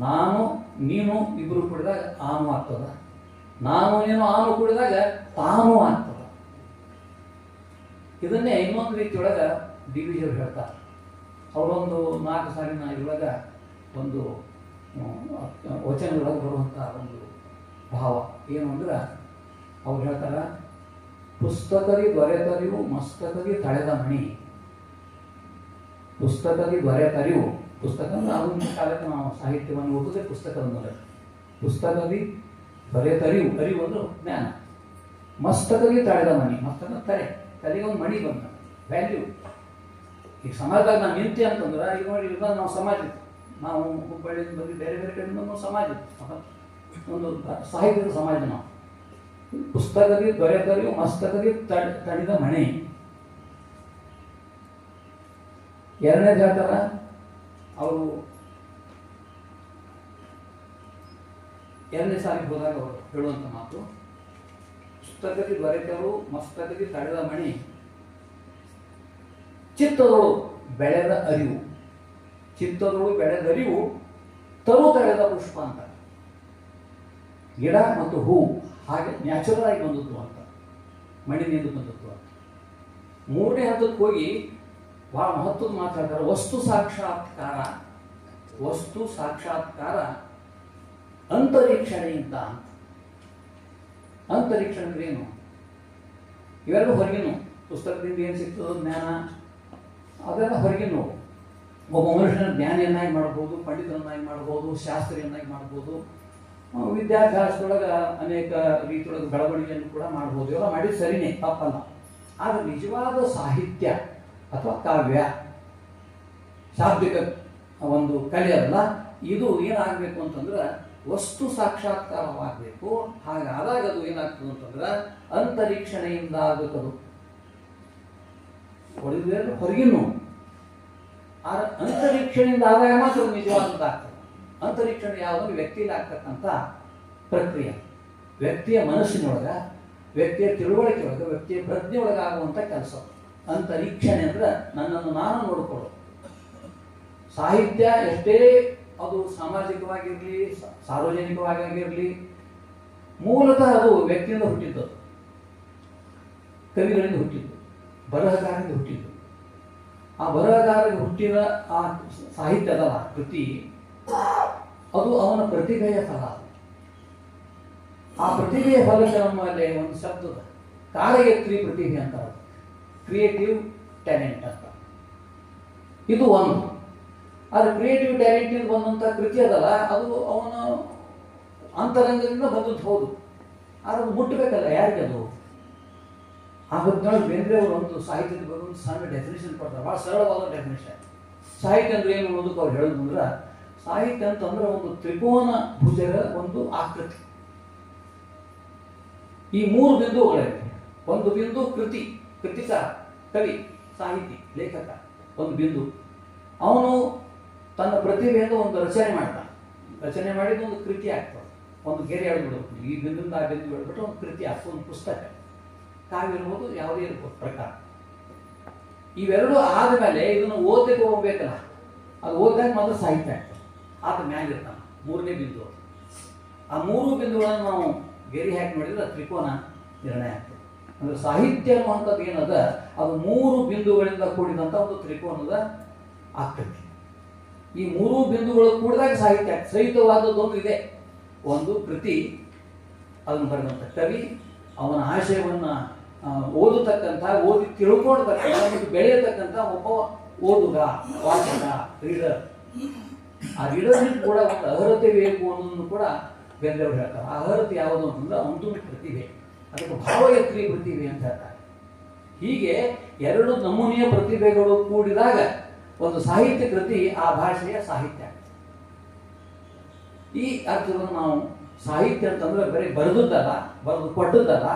ನಾನು ನೀನು ಇಬ್ಬರು ಕೂಡಿದಾಗ ಆನು ಆಗ್ತದ, ನಾನು ನೀನು ಆನು ಕೂಡಿದಾಗ ತಾನು ಆಗ್ತದ. ಇದನ್ನೇ ಇನ್ನೊಂದು ರೀತಿಯೊಳಗೆ ಡಿ ವಿ ಜಿಯವರು ಹೇಳ್ತಾರೆ. ಅವರೊಂದು 4 ಸಾಲಿನ ಇದರೊಳಗೆ ಒಂದು ವಚನದೊಳಗೆ ಬರುವಂಥ ಒಂದು ಭಾವ ಏನು ಅಂದ್ರೆ, ಅವ್ರು ಹೇಳ್ತಾರೆ, ಪುಸ್ತಕದಿ ದೊರೆತರಿವು ಮಸ್ತಕದಿ ತಳೆದ ಮಣಿ. ಪುಸ್ತಕದಿ ದೊರೆತರಿವು, ಪುಸ್ತಕ ಅಂದ್ರೆ ಆಧುನಿಕ ಕಾಲಕ್ಕೆ ನಾವು ಸಾಹಿತ್ಯವನ್ನು ಓದಿದ್ರೆ ಪುಸ್ತಕದ ಮೂಲಕ. ಪುಸ್ತಕದಿ ದೊರೆತರಿವು, ಅರಿವು ಅಂದ್ರೆ ಜ್ಞಾನ. ಮಸ್ತಕದಿ ತಳೆದ ಮಣಿ, ಮಸ್ತಕ ತಲೆಗೆ ಒಂದು ಮಣಿ ಬಂದ ವ್ಯಾಲ್ಯೂ. ಈಗ ಸಮಾಜದಾಗ ನಾನು ನಿಂತೆ ಅಂತಂದ್ರೆ, ಈಗ ನೋಡಿ ಈಗ ನಾವು ಸಮಾಜ, ನಾವು ಹುಬ್ಬಳ್ಳಿಯಿಂದ ಬಂದು ಬೇರೆ ಬೇರೆ ಕಡೆಯಿಂದ ನಾವು ಸಮಾಜ, ಒಂದು ಸಾಹಿತ್ಯದ ಸಮಾಜ ನಾವು. ಪುಸ್ತಕದಿ ದೊರೆತರಿವು ಮಸ್ತಕದಿ ತಣಿದ ಮಣಿ. ಎರಡನೇದು ಹೇಳ್ತಾರ ಅವರು, 2ನೇ ಸಾಲಿಗೆ ಹೋದಾಗ ಅವರು ಹೇಳುವಂಥ ಮಾತು, ಪುಸ್ತಕದಿ ದೊರೆತರು ಮಸ್ತಕದಿ ತಡೆದ ಮಣಿ, ಚಿತ್ತದೊಳು ಬೆಳೆದ ಅರಿವು. ಚಿತ್ತದೊಳು ಬೆಳೆದ ಅರಿವು ತರು ತಳೆದ ಪುಷ್ಪ ಅಂತ. ಗಿಡ ಮತ್ತು ಹೂ ಹಾಗೆ ನ್ಯಾಚುರಲ್ ಆಗಿ ಬಂದದ್ದು ಅಂತ, ಮಣ್ಣಿನಿಂದ ಬಂದದ್ದು ಅಂತ. 3ನೇ ಹಂತಕ್ಕೆ ಹೋಗಿ ಬಹಳ ಮಹತ್ವದ ಮಾತಾಡ್ತಾರೆ, ವಸ್ತು ಸಾಕ್ಷಾತ್ಕಾರ. ವಸ್ತು ಸಾಕ್ಷಾತ್ಕಾರ ಅಂತರೀಕ್ಷಣೆಯಿಂದ ಅಂತ. ಅಂತರಿಕ್ಷಣ ಅಂದ್ರೆ ಏನು? ಇವೆರಡು ಹೊರಗಿನ, ಪುಸ್ತಕದಿಂದ ಏನು ಸಿಗ್ತದೋ ಜ್ಞಾನ ಅದೆಲ್ಲ ಹೊರಗಿನ. ಒಬ್ಬ ಮನುಷ್ಯನ ಜ್ಞಾನಿಯನ್ನಾಗಿ ಮಾಡ್ಬೋದು, ಪಂಡಿತರನ್ನಾಗಿ ಮಾಡ್ಬೋದು, ಶಾಸ್ತ್ರಿಯನ್ನಾಗಿ ಮಾಡ್ಬೋದು, ವಿದ್ಯಾಭ್ಯಾಸದೊಳಗೆ ಅನೇಕ ರೀತಿಯೊಳಗೆ ಬೆಳವಣಿಗೆಯನ್ನು ಕೂಡ ಮಾಡ್ಬೋದು. ಇವೆಲ್ಲ ಮಾಡಿದ್ದು ಸರಿನೇ, ತಪ್ಪಲ್ಲ. ಆದರೆ ನಿಜವಾದ ಸಾಹಿತ್ಯ ಅಥವಾ ಕಾವ್ಯ, ಶಾಬ್ದಿಕ ಒಂದು ಕಲೆ ಅಲ್ಲ, ಇದು ಏನಾಗಬೇಕು ಅಂತಂದ್ರೆ ವಸ್ತು ಸಾಕ್ಷಾತ್ಕಾರವಾಗಬೇಕು. ಹಾಗಾದಾಗ ಅದು ಏನಾಗ್ತದೆ ಅಂತಂದ್ರೆ ಅಂತರೀಕ್ಷಣೆಯಿಂದ ಆಗಬೇಕದು. ಹೊರಗಿನ ಅಂತರೀಕ್ಷಣೆಯಿಂದ ಆದಾಗ ಮಾತ್ರ ನಿಜವಾದದ್ದಾಗ್ತದೆ. ಅಂತರೀಕ್ಷಣೆ ಯಾವುದಂದ್ರೆ ವ್ಯಕ್ತಿಯಲ್ಲಿ ಆಗ್ತಕ್ಕಂಥ ಪ್ರಕ್ರಿಯೆ, ವ್ಯಕ್ತಿಯ ಮನಸ್ಸಿನೊಳಗೆ, ವ್ಯಕ್ತಿಯ ತಿಳುವಳಿಕೆ ಒಳಗೆ, ವ್ಯಕ್ತಿಯ ಪ್ರಜ್ಞೆ ಒಳಗಾಗುವಂಥ ಕೆಲಸ. ಅಂತರೀಕ್ಷಣೆ ಅಂದ್ರೆ ನನ್ನನ್ನು ನಾನು ನೋಡಿಕೊಳ್ಳೋದು. ಸಾಹಿತ್ಯ ಎಷ್ಟೇ ಅದು ಸಾಮಾಜಿಕವಾಗಿರಲಿ ಸಾರ್ವಜನಿಕವಾಗಿರಲಿ, ಮೂಲತಃ ಅದು ವ್ಯಕ್ತಿಯಿಂದ ಹುಟ್ಟಿದ್ದು, ಕವಿಗಳಿಂದ ಹುಟ್ಟಿದ್ದು, ಬರಹಗಾರರಿಂದ ಹುಟ್ಟಿದ್ದು. ಆ ಬರಹಗಾರರಿಗೆ ಹುಟ್ಟಿದ ಆ ಸಾಹಿತ್ಯದ ಕೃತಿ ಅದು ಅವನ ಪ್ರತಿಭೆಯ ಫಲ. ಆ ಪ್ರತಿಭೆಯ ಫಲಕ್ಕೆ ನಮ್ಮಲ್ಲಿ ಒಂದು ಶಬ್ದದ ಕಾರ್ಯತ್ರಿ ಪ್ರತಿಭೆ ಅಂತ, ಕ್ರಿಯೇಟಿವ್ ಟ್ಯಾಲೆಂಟ್ ಅಂತ. ಇದು ಒಂದು. ಆದರೆ ಕ್ರಿಯೇಟಿವ್ ಟ್ಯಾಲೆಂಟಿಂದ ಬಂದಂಥ ಕೃತಿ ಅದಲ್ಲ, ಅದು ಅವನ ಅಂತರಂಗದಿಂದ ಬಂದದ್ದು ಹೌದು. ಆದರೆ ಅದು ಮುಟ್ಟಬೇಕಲ್ಲ ಯಾರಿಗೆ ಅದು. ಆ ಹೊತ್ತಿನೊಳಗೆ ಬೇಂದ್ರೆ ಅವರು ಒಂದು ಸಾಹಿತ್ಯದ ಬಗ್ಗೆ ಒಂದು ಸಣ್ಣ ಡೆಫಿನೇಷನ್ ಕೊಡ್ತಾರೆ, ಭಾಳ ಸರಳವಾದ ಡೆಫಿನೇಷನ್. ಸಾಹಿತ್ಯ ಅಂದ್ರೆ ಏನು ಅನ್ನೋದಕ್ಕೆ ಅವ್ರು ಹೇಳೋದು ಅಂದ್ರೆ, ಸಾಹಿತ್ಯ ಅಂತಂದ್ರೆ ಒಂದು ತ್ರಿಕೋನ ಭುಜದ ಒಂದು ಆಕೃತಿ. ಈ 3 ಬಿಂದುಗಳಿವೆ. ಒಂದು ಬಿಂದು ಕೃತಿ, ಕೃತಿಕಾರ, ಕವಿ, ಸಾಹಿತಿ, ಲೇಖಕ. ಒಂದು ಬಿಂದು ಅವನು ತನ್ನ ಪ್ರತಿಭೆಯಿಂದ ಒಂದು ರಚನೆ ಮಾಡ್ತಾನೆ. ರಚನೆ ಮಾಡಿದ್ದು ಒಂದು ಕೃತಿ ಆಗ್ತದೆ. ಒಂದು ಗೆರೆ ಎಳೆದ್ಬಿಡೋದು, ಈ ಬಿಂದುಯಿಂದ ಆ ಬಿಂದು ಬಿಡ್ಬಿಟ್ಟು ಒಂದು ಕೃತಿ ಆಗ್ತದೆ, ಒಂದು ಪುಸ್ತಕ, ಕಾವ್ಯ ಇರ್ಬೋದು, ಯಾವುದೇ ಇರ್ಬೋದು ಪ್ರಕಾರ. ಇವೆರಡು ಆದಮೇಲೆ ಇದನ್ನು ಓದಕ್ಕೆ ಹೋಗ್ಬೇಕಲ್ಲ, ಅದು ಓದಿದಾಗ ಮಾತ್ರ ಸಾಹಿತ್ಯ ಆಗ್ತದೆ. ಆತ ಮ್ಯಾಲಿರ್ತಾನೆ 3ನೇ ಬಿಂದು. ಆ 3 ಬಿಂದುಗಳನ್ನು ನಾವು ಗೆರೆ ಹಾಕಿ ಮಾಡಿದ್ರೆ ತ್ರಿಕೋನ ನಿರ್ಣಯ ಆಗ್ತದೆ. ಅಂದರೆ ಸಾಹಿತ್ಯ ಅನ್ನುವಂಥದ್ದು ಏನದ, ಅದು 3 ಬಿಂದುಗಳಿಂದ ಕೂಡಿದಂಥ ಒಂದು ತ್ರಿಕೋನದ ಆಕೃತಿ. ಈ 3 ಬಿಂದುಗಳು ಕೂಡಿದಾಗ ಸಾಹಿತ್ಯ ಸಹಿತವಾದದ್ದೊಂದು ಇದೆ. ಒಂದು ಕೃತಿ, ಅದನ್ನು ಬರೆದಂಥ ಕವಿ ಅವನ ಆಶಯವನ್ನು ಓದತಕ್ಕಂಥ, ಓದಿ ತಿಳ್ಕೊಳ್ತಕ್ಕಂಥ ಮತ್ತು ಬೆಳೆಯತಕ್ಕಂಥ ಒಬ್ಬ ಓದುಗ, ವಾಚಕ, ರೀಡರ್. ಆ ರೀಡರ್ನಿಗೆ ಕೂಡ ಒಂದು ಅರ್ಹತೆ ಬೇಕು ಅನ್ನೋದನ್ನು ಕೂಡ ಬೇರೆಯವರು ಹೇಳ್ತಾರೆ. ಆ ಅರ್ಹತೆ ಯಾವುದು ಅಂತಂದ್ರೆ ಒಂದು ಪ್ರತಿಭೆ, ಅದಕ್ಕೆ ಭಾವಯತ್ರಿ ಪ್ರತಿಭೆ ಅಂತ ಹೇಳ್ತಾರೆ. ಹೀಗೆ ಎರಡು ನಮೂನೆಯ ಪ್ರತಿಭೆಗಳು ಕೂಡಿದಾಗ ಒಂದು ಸಾಹಿತ್ಯ ಕೃತಿ ಆ ಭಾಷೆಯ ಸಾಹಿತ್ಯ. ಈ ಅರ್ಥವನ್ನು ನಾವು ಸಾಹಿತ್ಯ ಅಂತಂದ್ರೆ ಬರೀ ಬರೆದದ್ದಲ್ಲ, ಬರೆದು ಕೊಟ್ಟದ್ದಲ್ಲ,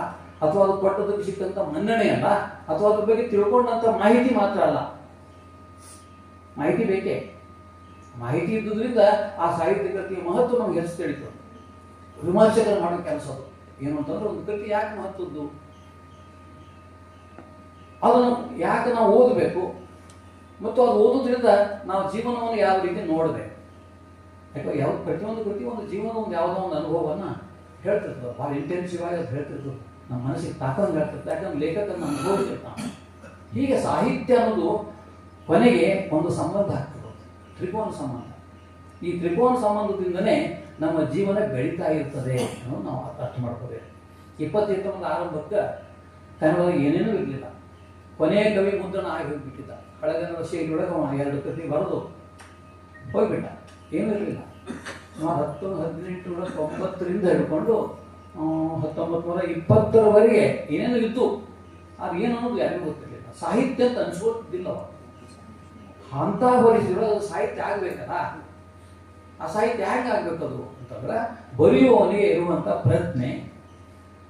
ಅಥವಾ ಅದು ಕೊಟ್ಟದಕ್ಕೆ ಸಿಕ್ಕಂತ ಮನ್ನಣೆ ಅಲ್ಲ, ಅಥವಾ ಅದ್ರ ಬಗ್ಗೆ ತಿಳ್ಕೊಂಡಂತ ಮಾಹಿತಿ ಮಾತ್ರ ಅಲ್ಲ. ಮಾಹಿತಿ ಬೇಕೇ. ಮಾಹಿತಿ ಇದ್ದುದರಿಂದ ಆ ಸಾಹಿತ್ಯ ಕೃತಿಯ ಮಹತ್ವ ನಮ್ಗೆ ಹೆಚ್ಚು ತಿಳಿತು. ವಿಮರ್ಶಕರು ಮಾಡೋ ಕೆಲಸ ಅದು ಏನು ಅಂತಂದ್ರೆ, ಒಂದು ಕೃತಿ ಯಾಕೆ ಮಹತ್ವದ್ದು, ಅದನ್ನು ಯಾಕೆ ನಾವು ಓದಬೇಕು, ಮತ್ತು ಅದು ಓದೋದ್ರಿಂದ ನಾವು ಜೀವನವನ್ನು ಯಾವ ರೀತಿ ನೋಡಬೇಕು. ಯಾಕೆ ಯಾವ ಪ್ರತಿಯೊಂದು ಕೃತಿ ಒಂದು ಜೀವನ ಒಂದು ಯಾವುದೋ ಒಂದು ಅನುಭವವನ್ನು ಹೇಳ್ತಿರ್ತದೆ, ಭಾಳ ಇಂಟೆನ್ಸಿವ್ ಆಗಿ ಅದು ಹೇಳ್ತಿರ್ತದೆ, ನಮ್ಮ ಮನಸ್ಸಿಗೆ ತಾಕಂಗೆ ಹೇಳ್ತಿರ್ತದೆ. ಯಾಕಂದ್ರೆ ಲೇಖಕನ ಅನುಭವಿಸಿರ್ತಾನೆ. ಹೀಗೆ ಸಾಹಿತ್ಯ ಅನ್ನೋದು ಕೊನೆಗೆ ಒಂದು ಸಂಬಂಧ ಆಗ್ತದೆ, ತ್ರಿಕೋನ ಸಂಬಂಧ. ಈ ತ್ರಿಕೋನ ಸಂಬಂಧದಿಂದನೇ ನಮ್ಮ ಜೀವನ ಬೆಳೀತಾ ಇರ್ತದೆ ಅನ್ನೋದು ನಾವು ಅರ್ಥ ಮಾಡ್ಕೋಬೇಕು. 2019 ಆರಂಭಕ್ಕೆ ಕನ್ನಡದಲ್ಲಿ ಏನೇನೂ ಇರಲಿಲ್ಲ. ಕೊನೆಯ ಕವಿ ಮುದ್ರಣ ಆಗಿ ಹೋಗ್ಬಿಟ್ಟಿದ್ದ. ಹಳಗನ್ನಡ ಶೈಲಿಯೊಳಗೆ 2 ಕೃತಿ ಬರೆದು ಹೋಗ್ಬಿಟ್ಟ, ಏನೂ ಇರಲಿಲ್ಲ. ಸುಮಾರು 1890 ಹಿಡ್ಕೊಂಡು 1920 ಏನೇನು ಇತ್ತು, ಅದು ಏನು ಅನ್ನೋದು ಯಾರಿಗೂ ಗೊತ್ತಿರಲಿಲ್ಲ. ಸಾಹಿತ್ಯ ಅಂತ ಅನಿಸ್ಕೋತಿದ್ದಿಲ್ಲ. ಅಂತ ಹೋಲಿಸಿದ್ರೆ ಅದು ಸಾಹಿತ್ಯ ಆಗಬೇಕಲ್ಲ. ಆ ಸಾಹಿತ್ಯ ಹೇಗೆ ಆಗ್ಬೇಕದು ಅಂತಂದ್ರೆ, ಬರೆಯುವವನಿಗೆ ಇರುವಂಥ ಪ್ರಜ್ಞೆ,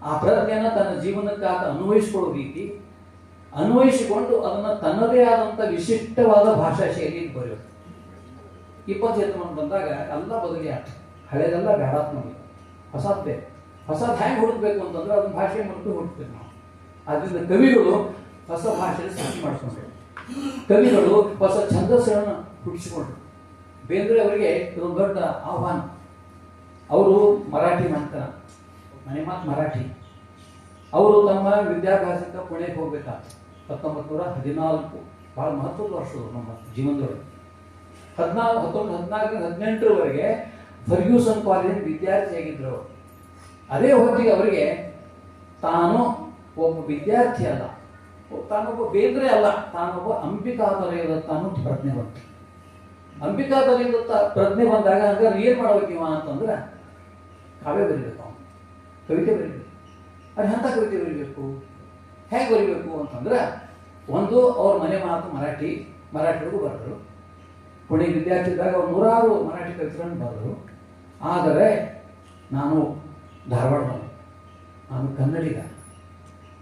ಆ ಪ್ರಜ್ಞೆಯನ್ನು ತನ್ನ ಜೀವನಕ್ಕೆ ಆತ ಅನ್ವಯಿಸ್ಕೊಳ್ಳೋ ರೀತಿ, ಅನ್ವಯಿಸಿಕೊಂಡು ಅದನ್ನು ತನ್ನದೇ ಆದಂಥ ವಿಶಿಷ್ಟವಾದ ಭಾಷಾ ಶೈಲಿಯಲ್ಲಿ ಬರೆಯೋದು. 20 ಬಂದಾಗ ಎಲ್ಲ ಬದಲಿ ಆಗ್ತದೆ. ಹಳೆದೆಲ್ಲ ಬೇಡಾತ್ಮಗೆ ಹೊಸದೇ. ಹೊಸದು ಹೆಂಗೆ ಹುಡುಕ್ಬೇಕು ಅಂತಂದ್ರೆ ಅದನ್ನ ಭಾಷೆ ಮೂಲಕ ಹುಡುಕ್ಬೇಕು ನಾವು. ಅದರಿಂದ ಕವಿಗಳು ಹೊಸ ಭಾಷೆಯಲ್ಲಿ ಸೃಷ್ಟಿ ಮಾಡಿಕೊಂಡ್ರು. ಕವಿಗಳು ಹೊಸ ಛಂದಸ್ಸುಗಳನ್ನು ಹುಟ್ಟಿಸಿಕೊಂಡ್ರು. ಬೇಂದ್ರೆ ಅವರಿಗೆ ಇದೊಂದು ದೊಡ್ಡ ಆಹ್ವಾನ. ಅವರು ಮರಾಠಿ ಮಂತ್ರ, ಮನೆ ಮಾತು ಮರಾಠಿ. ಅವರು ತಮ್ಮ ವಿದ್ಯಾಭ್ಯಾಸಕ್ಕೆ ಪುಣೆಗೆ ಹೋಗ್ಬೇಕಾಗ್ತದೆ. 1914 ಭಾಳ ಮಹತ್ವದ ವರ್ಷಗಳು ನಮ್ಮ ಜೀವನದೊಳಗೆ. 1914-18 ಫರ್ಗ್ಯೂಸನ್ ಕಾಲೇಜಿನ ವಿದ್ಯಾರ್ಥಿಯಾಗಿದ್ದರು. ಅದೇ ಹೊತ್ತಿಗೆ ಅವರಿಗೆ ತಾನು ಒಬ್ಬ ವಿದ್ಯಾರ್ಥಿ ಅಲ್ಲ, ತಾನೊಬ್ಬ ಬೇಂದ್ರೆ ಅಲ್ಲ, ತಾನೊಬ್ಬ ಅಂಬಿಕಾತಲೆಯದತ್ತ ಅನ್ನೋ ಪ್ರಜ್ಞೆ ಬಂತು. ಅಂಬಿಕಾತಲೆಯದತ್ತ ಪ್ರಜ್ಞೆ ಬಂದಾಗ ಹಂಗಾರೆ ಏನು ಮಾಡ್ಬೇಕಿವ ಅಂತಂದ್ರೆ, ಕಾವ್ಯ ಬರೀಬೇಕು, ಅವನು ಕವಿತೆ ಬರೀಬೇಕು. ಅದು ಎಂಥ ಕವಿತೆ ಬರೀಬೇಕು, ಹೇಗೆ ಬರೀಬೇಕು ಅಂತಂದ್ರೆ, ಒಂದು ಅವ್ರ ಮನೆ ಮಾತು ಮರಾಠಿಗೂ ಬರೆದರು. ಪುಣೆ ವಿದ್ಯಾರ್ಥಿ ಇದ್ದಾಗ ಅವ್ರು 100 ಮರಾಠಿ ಕವಿತೆಗಳನ್ನು ಬರೆದರು. ಆದರೆ ನಾನು ಧಾರವಾಡದವನು, ನಾನು ಕನ್ನಡಿಗ,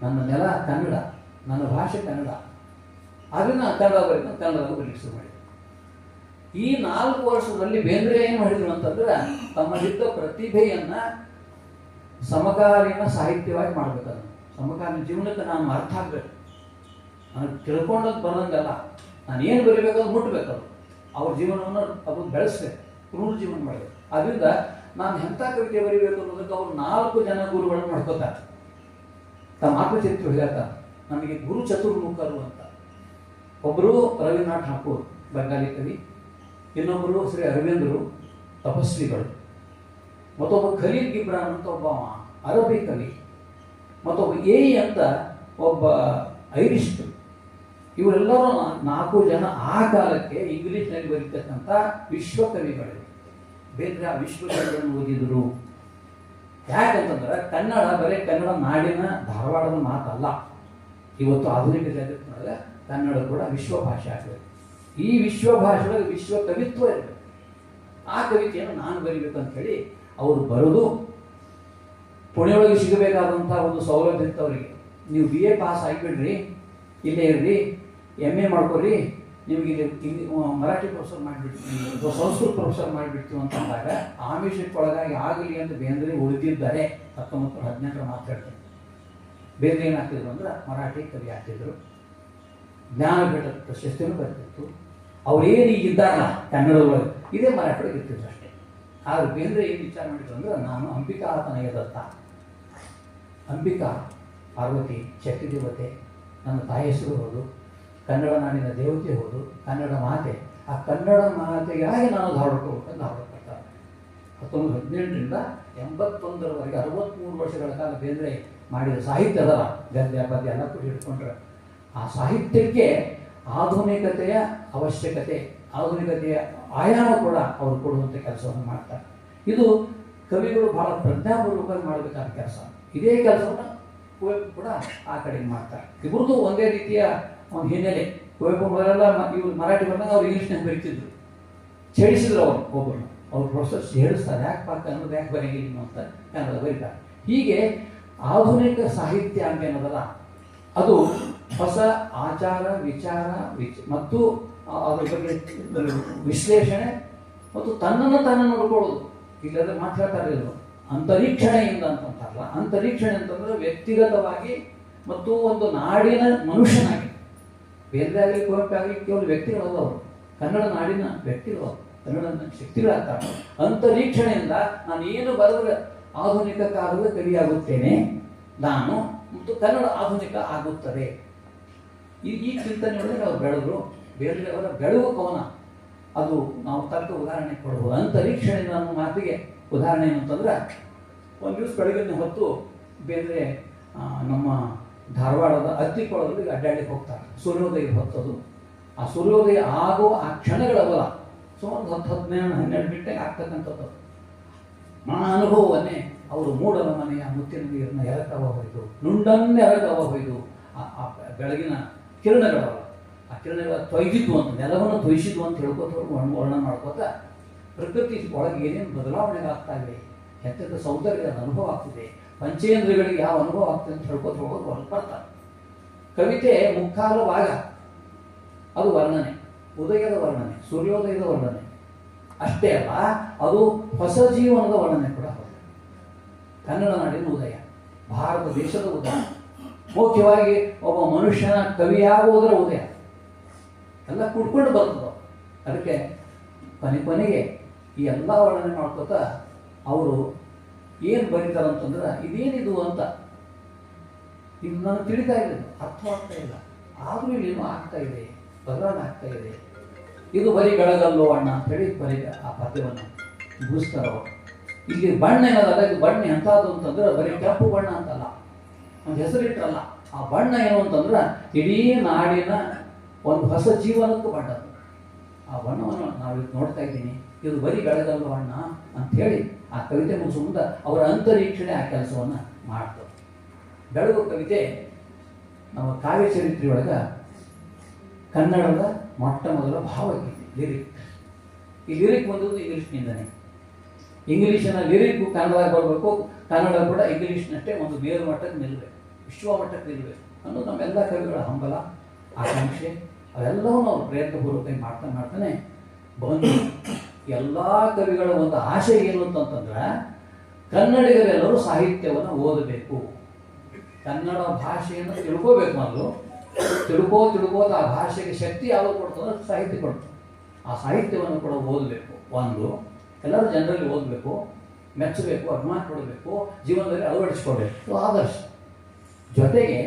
ನನ್ನ ನೆಲ ಕನ್ನಡ, ನನ್ನ ಭಾಷೆ ಕನ್ನಡ, ಅದನ್ನು ಕನ್ನಡದಾಗ ಬರೀಲಿಕ್ಕೆ ಶುರು ಮಾಡಿದರು. ಈ 4 ವರ್ಷದಲ್ಲಿ ಬೇಂದ್ರೆ ಏನು ಮಾಡಿದ್ರು ಅಂತಂದ್ರೆ, ತಮ್ಮಲ್ಲಿದ್ದ ಪ್ರತಿಭೆಯನ್ನು ಸಮಕಾಲೀನ ಸಾಹಿತ್ಯವಾಗಿ ಮಾಡ್ಬೇಕದು. ಸಮಕಾಲೀನ ಜೀವನಕ್ಕೆ ನಾನು ಅರ್ಥ ಆಗಬೇಕು, ನನಗೆ ತಿಳ್ಕೊಂಡದ್ದು ಬರೋಂಗಲ್ಲ, ನಾನು ಏನು ಬರೀಬೇಕದು ಮುಟ್ಟಬೇಕದು, ಅವ್ರ ಜೀವನವನ್ನು ಅದು ಬೆಳೆಸ್ಬೇಕು, ಪುನರ್ಜೀವನ ಮಾಡಬೇಕು. ಅದರಿಂದ ನಾನು ಎಂಥ ಕವಿತೆ ಬರೀಬೇಕು ಅನ್ನೋದಕ್ಕೆ ಅವರು 4 ಜನ ಗುರುಗಳನ್ನು ಮಾಡ್ಕೋತಾರೆ. ತಮ್ಮ ಆತ್ಮಚರಿತ್ರೆ ಹೇಳ್ತಾರೆ, ನನಗೆ ಗುರು ಚತುರ್ಮುಖರು ಅಂತ. ಒಬ್ಬರು ರವೀಂದ್ರನಾಥ್ ಠಾಕೂರ್ ಬಂಗಾಲಿ ಕವಿ, ಇನ್ನೊಬ್ಬರು ಶ್ರೀ ಅರವಿಂದರು ತಪಸ್ವಿಗಳು, ಮತ್ತೊಬ್ಬ ಖಲೀಲ್ ಗಿಬ್ರಾನ್ ಅಂತ ಒಬ್ಬ ಅರಬಿ ಕವಿ, ಮತ್ತೊಬ್ಬ ಅಂತ ಒಬ್ಬ ಐರಿಷ್ ಕವಿ. ಇವರೆಲ್ಲರೂ 4 ಜನ ಆ ಕಾಲಕ್ಕೆ ಇಂಗ್ಲಿಷ್ನಲ್ಲಿ ಬರೀತಕ್ಕಂಥ ವಿಶ್ವಕವಿಗಳು. ಬೇಂದ್ರೆ ಆ ವಿಶ್ವಕವಿಗಳನ್ನು ಓದಿದರು. ಯಾಕಂತಂದ್ರೆ ಕನ್ನಡ ಬರೀ ಕನ್ನಡ ನಾಡಿನ ಧಾರವಾಡದ ಮಾತಲ್ಲ. ಇವತ್ತು ಆಧುನಿಕ ಜಗತ್ತಿನೊಳಗೆ ಕನ್ನಡ ಕೂಡ ವಿಶ್ವ ಭಾಷೆ ಆಗಬೇಕು. ಈ ವಿಶ್ವ ಭಾಷೆಯೊಳಗೆ ವಿಶ್ವ ಕವಿತ್ವ ಇರಬೇಕು. ಆ ಕವಿತೆಯನ್ನು ನಾನು ಬರೀಬೇಕಂತ ಹೇಳಿ ಅವರು ಬರೆದು, ಪುಣೆಯೊಳಗೆ ಸಿಗಬೇಕಾದಂಥ ಒಂದು ಸೌಲಭ್ಯ ಇತ್ತು ಅವರಿಗೆ. ನೀವು BA ಪಾಸ್ ಆಗಿಬಿಡ್ರಿ, ಇಲ್ಲೇ ಇರ್ರಿ, MA ಮಾಡ್ಕೊರಿ, ನಿಮಗೆ ಇಲ್ಲಿ ಮರಾಠಿ ಪ್ರೊಫೆಸರ್ ಮಾಡಿಬಿಡ್ತೀವಿ, ಸಂಸ್ಕೃತ ಪ್ರೊಫೆಸರ್ ಮಾಡಿಬಿಡ್ತೀವಿ ಅಂತಂದಾಗ ಆಮಿಷಕ್ಕೊಳಗಾಗಿ ಆಗಲಿ ಅಂತ ಬೇಂದ್ರೆ ಉಳಿದಿದ್ದಾರೆ. 1918 ಮಾತಾಡ್ತಾರೆ. ಬೇಂದ್ರೆ ಏನಾಗ್ತಿದ್ರು ಅಂದ್ರೆ ಮರಾಠಿ ಕವಿ ಆಗ್ತಿದ್ರು, ಜ್ಞಾನಪೀಠ ಪ್ರಶಸ್ತಿನೂ ಬರ್ತಿತ್ತು. ಅವ್ರೇನು ಈಗಿದ್ದಾರಲ್ಲ ಕನ್ನಡದೊಳಗೆ, ಇದೇ ಮರಾಠಿಯೊಳಗೆ ಇರ್ತಿದ್ರು ಅಷ್ಟೇ. ಆದರೆ ಬೇಂದ್ರೆ ಏನು ವಿಚಾರ ಮಾಡಿದ್ರು ಅಂದ್ರೆ, ನಾನು ಅಂಬಿಕಾ ತನಯದತ್ತ, ಅಂಬಿಕಾ ಪಾರ್ವತಿ ಶಕ್ತಿ ದೇವತೆ, ನನ್ನ ತಾಯಿ ಹೆಸರು ಹೌದು, ಕನ್ನಡ ನಾಡಿನ ದೇವತೆ ಹೌದು, ಕನ್ನಡ ಮಾತೆ. ಆ ಕನ್ನಡ ಮಾತೆಗಾಗಿ ನಾನು ಧಾರವಾಡಕ್ಕೆ ಧಾರವಾಡ ಬರ್ತಾರೆ. 1918ರಿಂದ 81ರವರೆಗೆ 63 ವರ್ಷಗಳ ಕಾಲ ಬೇಂದ್ರೆ ಮಾಡಿದ ಸಾಹಿತ್ಯ ಅದಲ್ಲ, ಗದ್ಯ ಪದ್ಯ ಎಲ್ಲ ಕೂಡ ಹಿಡ್ಕೊಂಡ್ರೆ ಆ ಸಾಹಿತ್ಯಕ್ಕೆ ಆಧುನಿಕತೆಯ ಅವಶ್ಯಕತೆ, ಆಧುನಿಕತೆಯ ಆಯಾಮ ಕೂಡ ಅವರು ಕೊಡುವಂಥ ಕೆಲಸವನ್ನು ಮಾಡ್ತಾರೆ. ಇದು ಕವಿಗಳು ಬಹಳ ಪ್ರಜ್ಞಾಪೂರ್ವಕವಾಗಿ ಮಾಡಬೇಕಾದ ಕೆಲಸ. ಇದೇ ಕೆಲಸವನ್ನು ಕುವೆಂಪು ಕೂಡ ಆ ಕಡೆಗೆ ಮಾಡ್ತಾರೆ. ಇಬ್ಬರದು ಒಂದೇ ರೀತಿಯ ಒಂದು ಹಿನ್ನೆಲೆ. ಕುವೆಂಪು ಮೊದಲೆಲ್ಲ ಇವರು ಮರಾಠಿ ಬಂದಾಗ ಅವ್ರು ಇಂಗ್ಲೀಷ್ನಾಗ ಬರೀತಿದ್ರು, ಛೇಡಿಸಿದ್ರು ಅವರು ಒಬ್ಬರು. ಅವ್ರು ಪ್ರೊಫೆಸರ್ ಹೇಳಿಸ್ತಾರೆ, ಯಾಕೆ ಕನ್ನಡ ಯಾಕೆ ಬರೆಯಂಗಿಲ್ಲ ಅಂತ ಕನ್ನಡ ಬರೀತಾರೆ. ಹೀಗೆ ಆಧುನಿಕ ಸಾಹಿತ್ಯ ಅಂತ ಏನದಲ್ಲ, ಅದು ಹೊಸ ಆಚಾರ ವಿಚಾರ ಮತ್ತು ಅದ್ರ ಬಗ್ಗೆ ವಿಶ್ಲೇಷಣೆ ಮತ್ತು ತನ್ನನ್ನು ನೋಡ್ಕೊಳ್ಳೋದು. ಇಲ್ಲದ್ರೆ ಮಾತಾಡ್ತಾರೆ ಇವರು ಅಂತರೀಕ್ಷಣೆಯಿಂದ ಅಂತಂತಾರಲ್ಲ, ಅಂತರೀಕ್ಷಣೆ ಅಂತಂದ್ರೆ ವ್ಯಕ್ತಿಗತವಾಗಿ ಮತ್ತು ಒಂದು ನಾಡಿನ ಮನುಷ್ಯನಾಗಿ. ಬೇರೆ ಆಗಲಿ ಕುವೆಂಪು ಆಗಲಿ ಕೇವಲ ವ್ಯಕ್ತಿಗಳಲ್ಲವರು, ಕನ್ನಡ ನಾಡಿನ ವ್ಯಕ್ತಿಗಳು, ಕನ್ನಡ ಶಕ್ತಿಗಳಾಗ್ತಾರೆ. ಅಂತರೀಕ್ಷಣೆಯಿಂದ ನಾನು ಏನು ಬರೆದ್ರೆ ಆಧುನಿಕ ಕಾಲದ ಕವಿಯಾಗುತ್ತೇನೆ ನಾನು, ಮತ್ತು ಕನ್ನಡ ಆಧುನಿಕ ಆಗುತ್ತದೆ. ಈ ಚಿಂತನೆಯೊಳಗೆ ಅವರು ಬೆಳೆದ್ರು. ಬೇರೆಯವರ ಬೆಳಗು ಕವನ ಅದು ನಾವು ತಕ್ಕ ಉದಾಹರಣೆ ಕೊಡ್ಬೋದು. ಅಂತರೀಕ್ಷಣೆಯಿಂದ ನಮ್ಮ ಮಾತಿಗೆ ಉದಾಹರಣೆ ಏನಂತಂದ್ರೆ, ಒಂದು ದಿವಸ ಬೆಳಗಿನ ಹೊತ್ತು ಬೇರೆ ನಮ್ಮ ಧಾರವಾಡದ ಅತ್ತಿಕೊಳದಲ್ಲಿ ಅಡ್ಡಾಡಿಗೆ ಹೋಗ್ತಾರೆ. ಸೂರ್ಯೋದಯ ಹೊತ್ತದು. ಆ ಸೂರ್ಯೋದಯ ಆಗೋ ಆ ಕ್ಷಣಗಳವಲ್ಲ, ಸುಮಾರು 10-12 ಗಂಟೆಗೆ ಆಗ್ತಕ್ಕಂಥದ್ದು. ಆ ಅನುಭವವನ್ನೇ ಅವರು ಮೂಡಲ ಮನೆಯ ಮುತ್ತಿನ ನೀರನ್ನ ಎರಕವ ಹೊಯ್ದು, ನುಂಡನ್ನೇ ಎರಕವ ಹೊಯ್ದು, ಆ ಬೆಳಗಿನ ಕಿರಣಗಳವಲ್ಲ, ಆ ಕಿರಣಗಳ ತೊಯ್ದಿದ್ವು ಅಂತ, ನೆಲವನ್ನು ತೊಯ್ಸಿದ್ವು ಅಂತ ಹೇಳ್ಕೊತ ವರ್ಣನೆ ಮಾಡ್ಕೋತ ಪ್ರಕೃತಿ ಒಳಗೆ ಏನೇನು ಬದಲಾವಣೆಗಳಾಗ್ತಾ ಇವೆ, ಎಂತೆಂಥ ಸೌಂದರ್ಯದ ಅನುಭವ ಆಗ್ತಿದೆ, ಪಂಚೇಂದ್ರಿಯಗಳಿಗೆ ಯಾವ ಅನುಭವ ಆಗ್ತದೆ ಅಂತ ಹೇಳ್ಕೊತ ಹೋಗೋದು ಬರ್ತಾರೆ. ಕವಿತೆ ಮುಕ್ಕಾಲ ಭಾಗ ಅದು ವರ್ಣನೆ, ಉದಯದ ವರ್ಣನೆ, ಸೂರ್ಯೋದಯದ ವರ್ಣನೆ ಅಷ್ಟೇ ಅಲ್ಲ, ಅದು ಹೊಸ ಜೀವನದ ವರ್ಣನೆ ಕೂಡ ಹೌದು. ಕನ್ನಡ ನಾಡಿನ ಉದಯ, ಭಾರತ ದೇಶದ ಉದಯ, ಮುಖ್ಯವಾಗಿ ಒಬ್ಬ ಮನುಷ್ಯನ ಕವಿಯಾಗುವುದರ ಉದಯ ಎಲ್ಲ ಕುಡ್ಕೊಂಡು ಬರ್ತದೆ. ಅದಕ್ಕೆ ಕೊನೆಗೆ ಈ ಎಲ್ಲ ವರ್ಣನೆ ಮಾಡ್ಕೋತ ಅವರು ಏನು ಬರೀತಾರಂತಂದ್ರೆ, ಇದೇನಿದು ಅಂತ ಇದು ನನಗೆ ತಿಳಿತಾ ಇಲ್ಲ, ಅರ್ಥವಾಗ್ತಾ ಇಲ್ಲ, ಆದರೂ ಇಲ್ಲೇನೋ ಆಗ್ತಾ ಇದೆ, ಬದಲಾವಣೆ ಆಗ್ತಾ ಇದೆ. ಇದು ಬರೀ ಬೆಳಗಲ್ಲೋ ಅಣ್ಣ ಅಂತೇಳಿ ಬರೀ ಆ ಪದ್ಯವನ್ನು ಮುಗಿಸ್ತಾರ ಅವರು. ಇಲ್ಲಿ ಬಣ್ಣ ಏನದಲ್ಲ, ಇದು ಬಣ್ಣ ಎಂಥದ್ದು ಅಂತಂದ್ರೆ ಬರೀ ಕೆಂಪು ಬಣ್ಣ ಅಂತಲ್ಲ, ಒಂದು ಹೆಸರಿಟ್ರಲ್ಲ. ಆ ಬಣ್ಣ ಏನು ಅಂತಂದ್ರೆ ಇಡೀ ನಾಡಿನ ಒಂದು ಹೊಸ ಜೀವನಕ್ಕೂ ಬಣ್ಣ. ಆ ಬಣ್ಣವನ್ನು ನಾವು ನೋಡ್ತಾ ಇದ್ದೀನಿ, ಇದು ಬರೀ ಬೆಳಗಲ್ಲ ಬಣ್ಣ ಅಂಥೇಳಿ ಆ ಕವಿತೆ ಮುಗಿಸೋ ಮುಂದೆ ಅವರ ಅಂತರೀಕ್ಷಣೆ ಆ ಕೆಲಸವನ್ನು ಮಾಡ್ತಾರೆ. ಬೆಳಗು ಕವಿತೆ ನಮ್ಮ ಕಾವ್ಯ ಚರಿತ್ರೆಯೊಳಗೆ ಕನ್ನಡದ ಮೊಟ್ಟ ಮೊದಲ ಭಾವಗೀತೆ, ಲಿರಿಕ್. ಈ ಲಿರಿಕ್ ಬಂದದ್ದು ಇಂಗ್ಲೀಷ್ನಿಂದನೇ. ಇಂಗ್ಲೀಷಿನ ಲಿರಿಕ್ ಕನ್ನಡದಾಗ ಬರಬೇಕು, ಕನ್ನಡ ಕೂಡ ಇಂಗ್ಲೀಷ್ನಷ್ಟೇ ಒಂದು ಮೇರು ಮಟ್ಟಕ್ಕೆ ನಿಲ್ಲಬೇಕು, ವಿಶ್ವ ಮಟ್ಟಕ್ಕೆ ನಿಲ್ಲಬೇಕು ಅನ್ನೋದು ನಮ್ಮೆಲ್ಲ ಕವಿಗಳ ಹಂಬಲ, ಆಕಾಂಕ್ಷೆ. ಅವೆಲ್ಲವೂ ಅವರು ಪ್ರಯತ್ನಪೂರ್ವಕವಾಗಿ ಮಾಡ್ತಾನೆ ಬಂದು ಎಲ್ಲ ಕವಿಗಳ ಒಂದು ಆಶೆ ಏನು ಅಂತಂತಂದ್ರೆ, ಕನ್ನಡಿಗರೆಲ್ಲರೂ ಸಾಹಿತ್ಯವನ್ನು ಓದಬೇಕು, ಕನ್ನಡ ಭಾಷೆಯನ್ನು ತಿಳ್ಕೋಬೇಕು. ಮೊದಲು ತಿಳ್ಕೋದ ಆ ಭಾಷೆಗೆ ಶಕ್ತಿ ಯಾವುದು ಕೊಡ್ತದೆ, ಸಾಹಿತ್ಯ ಕೊಡ್ತದೆ. ಆ ಸಾಹಿತ್ಯವನ್ನು ಕೂಡ ಓದಬೇಕು. ಒಂದು ಎಲ್ಲರೂ ಜನರಲ್ಲಿ ಓದಬೇಕು, ಮೆಚ್ಚಬೇಕು, ಅಭಿಮಾನ ಕೊಡಬೇಕು, ಜೀವನದಲ್ಲಿ ಅಳವಡಿಸ್ಕೊಳ್ಬೇಕು, ಆದರ್ಶ. ಜೊತೆಗೆ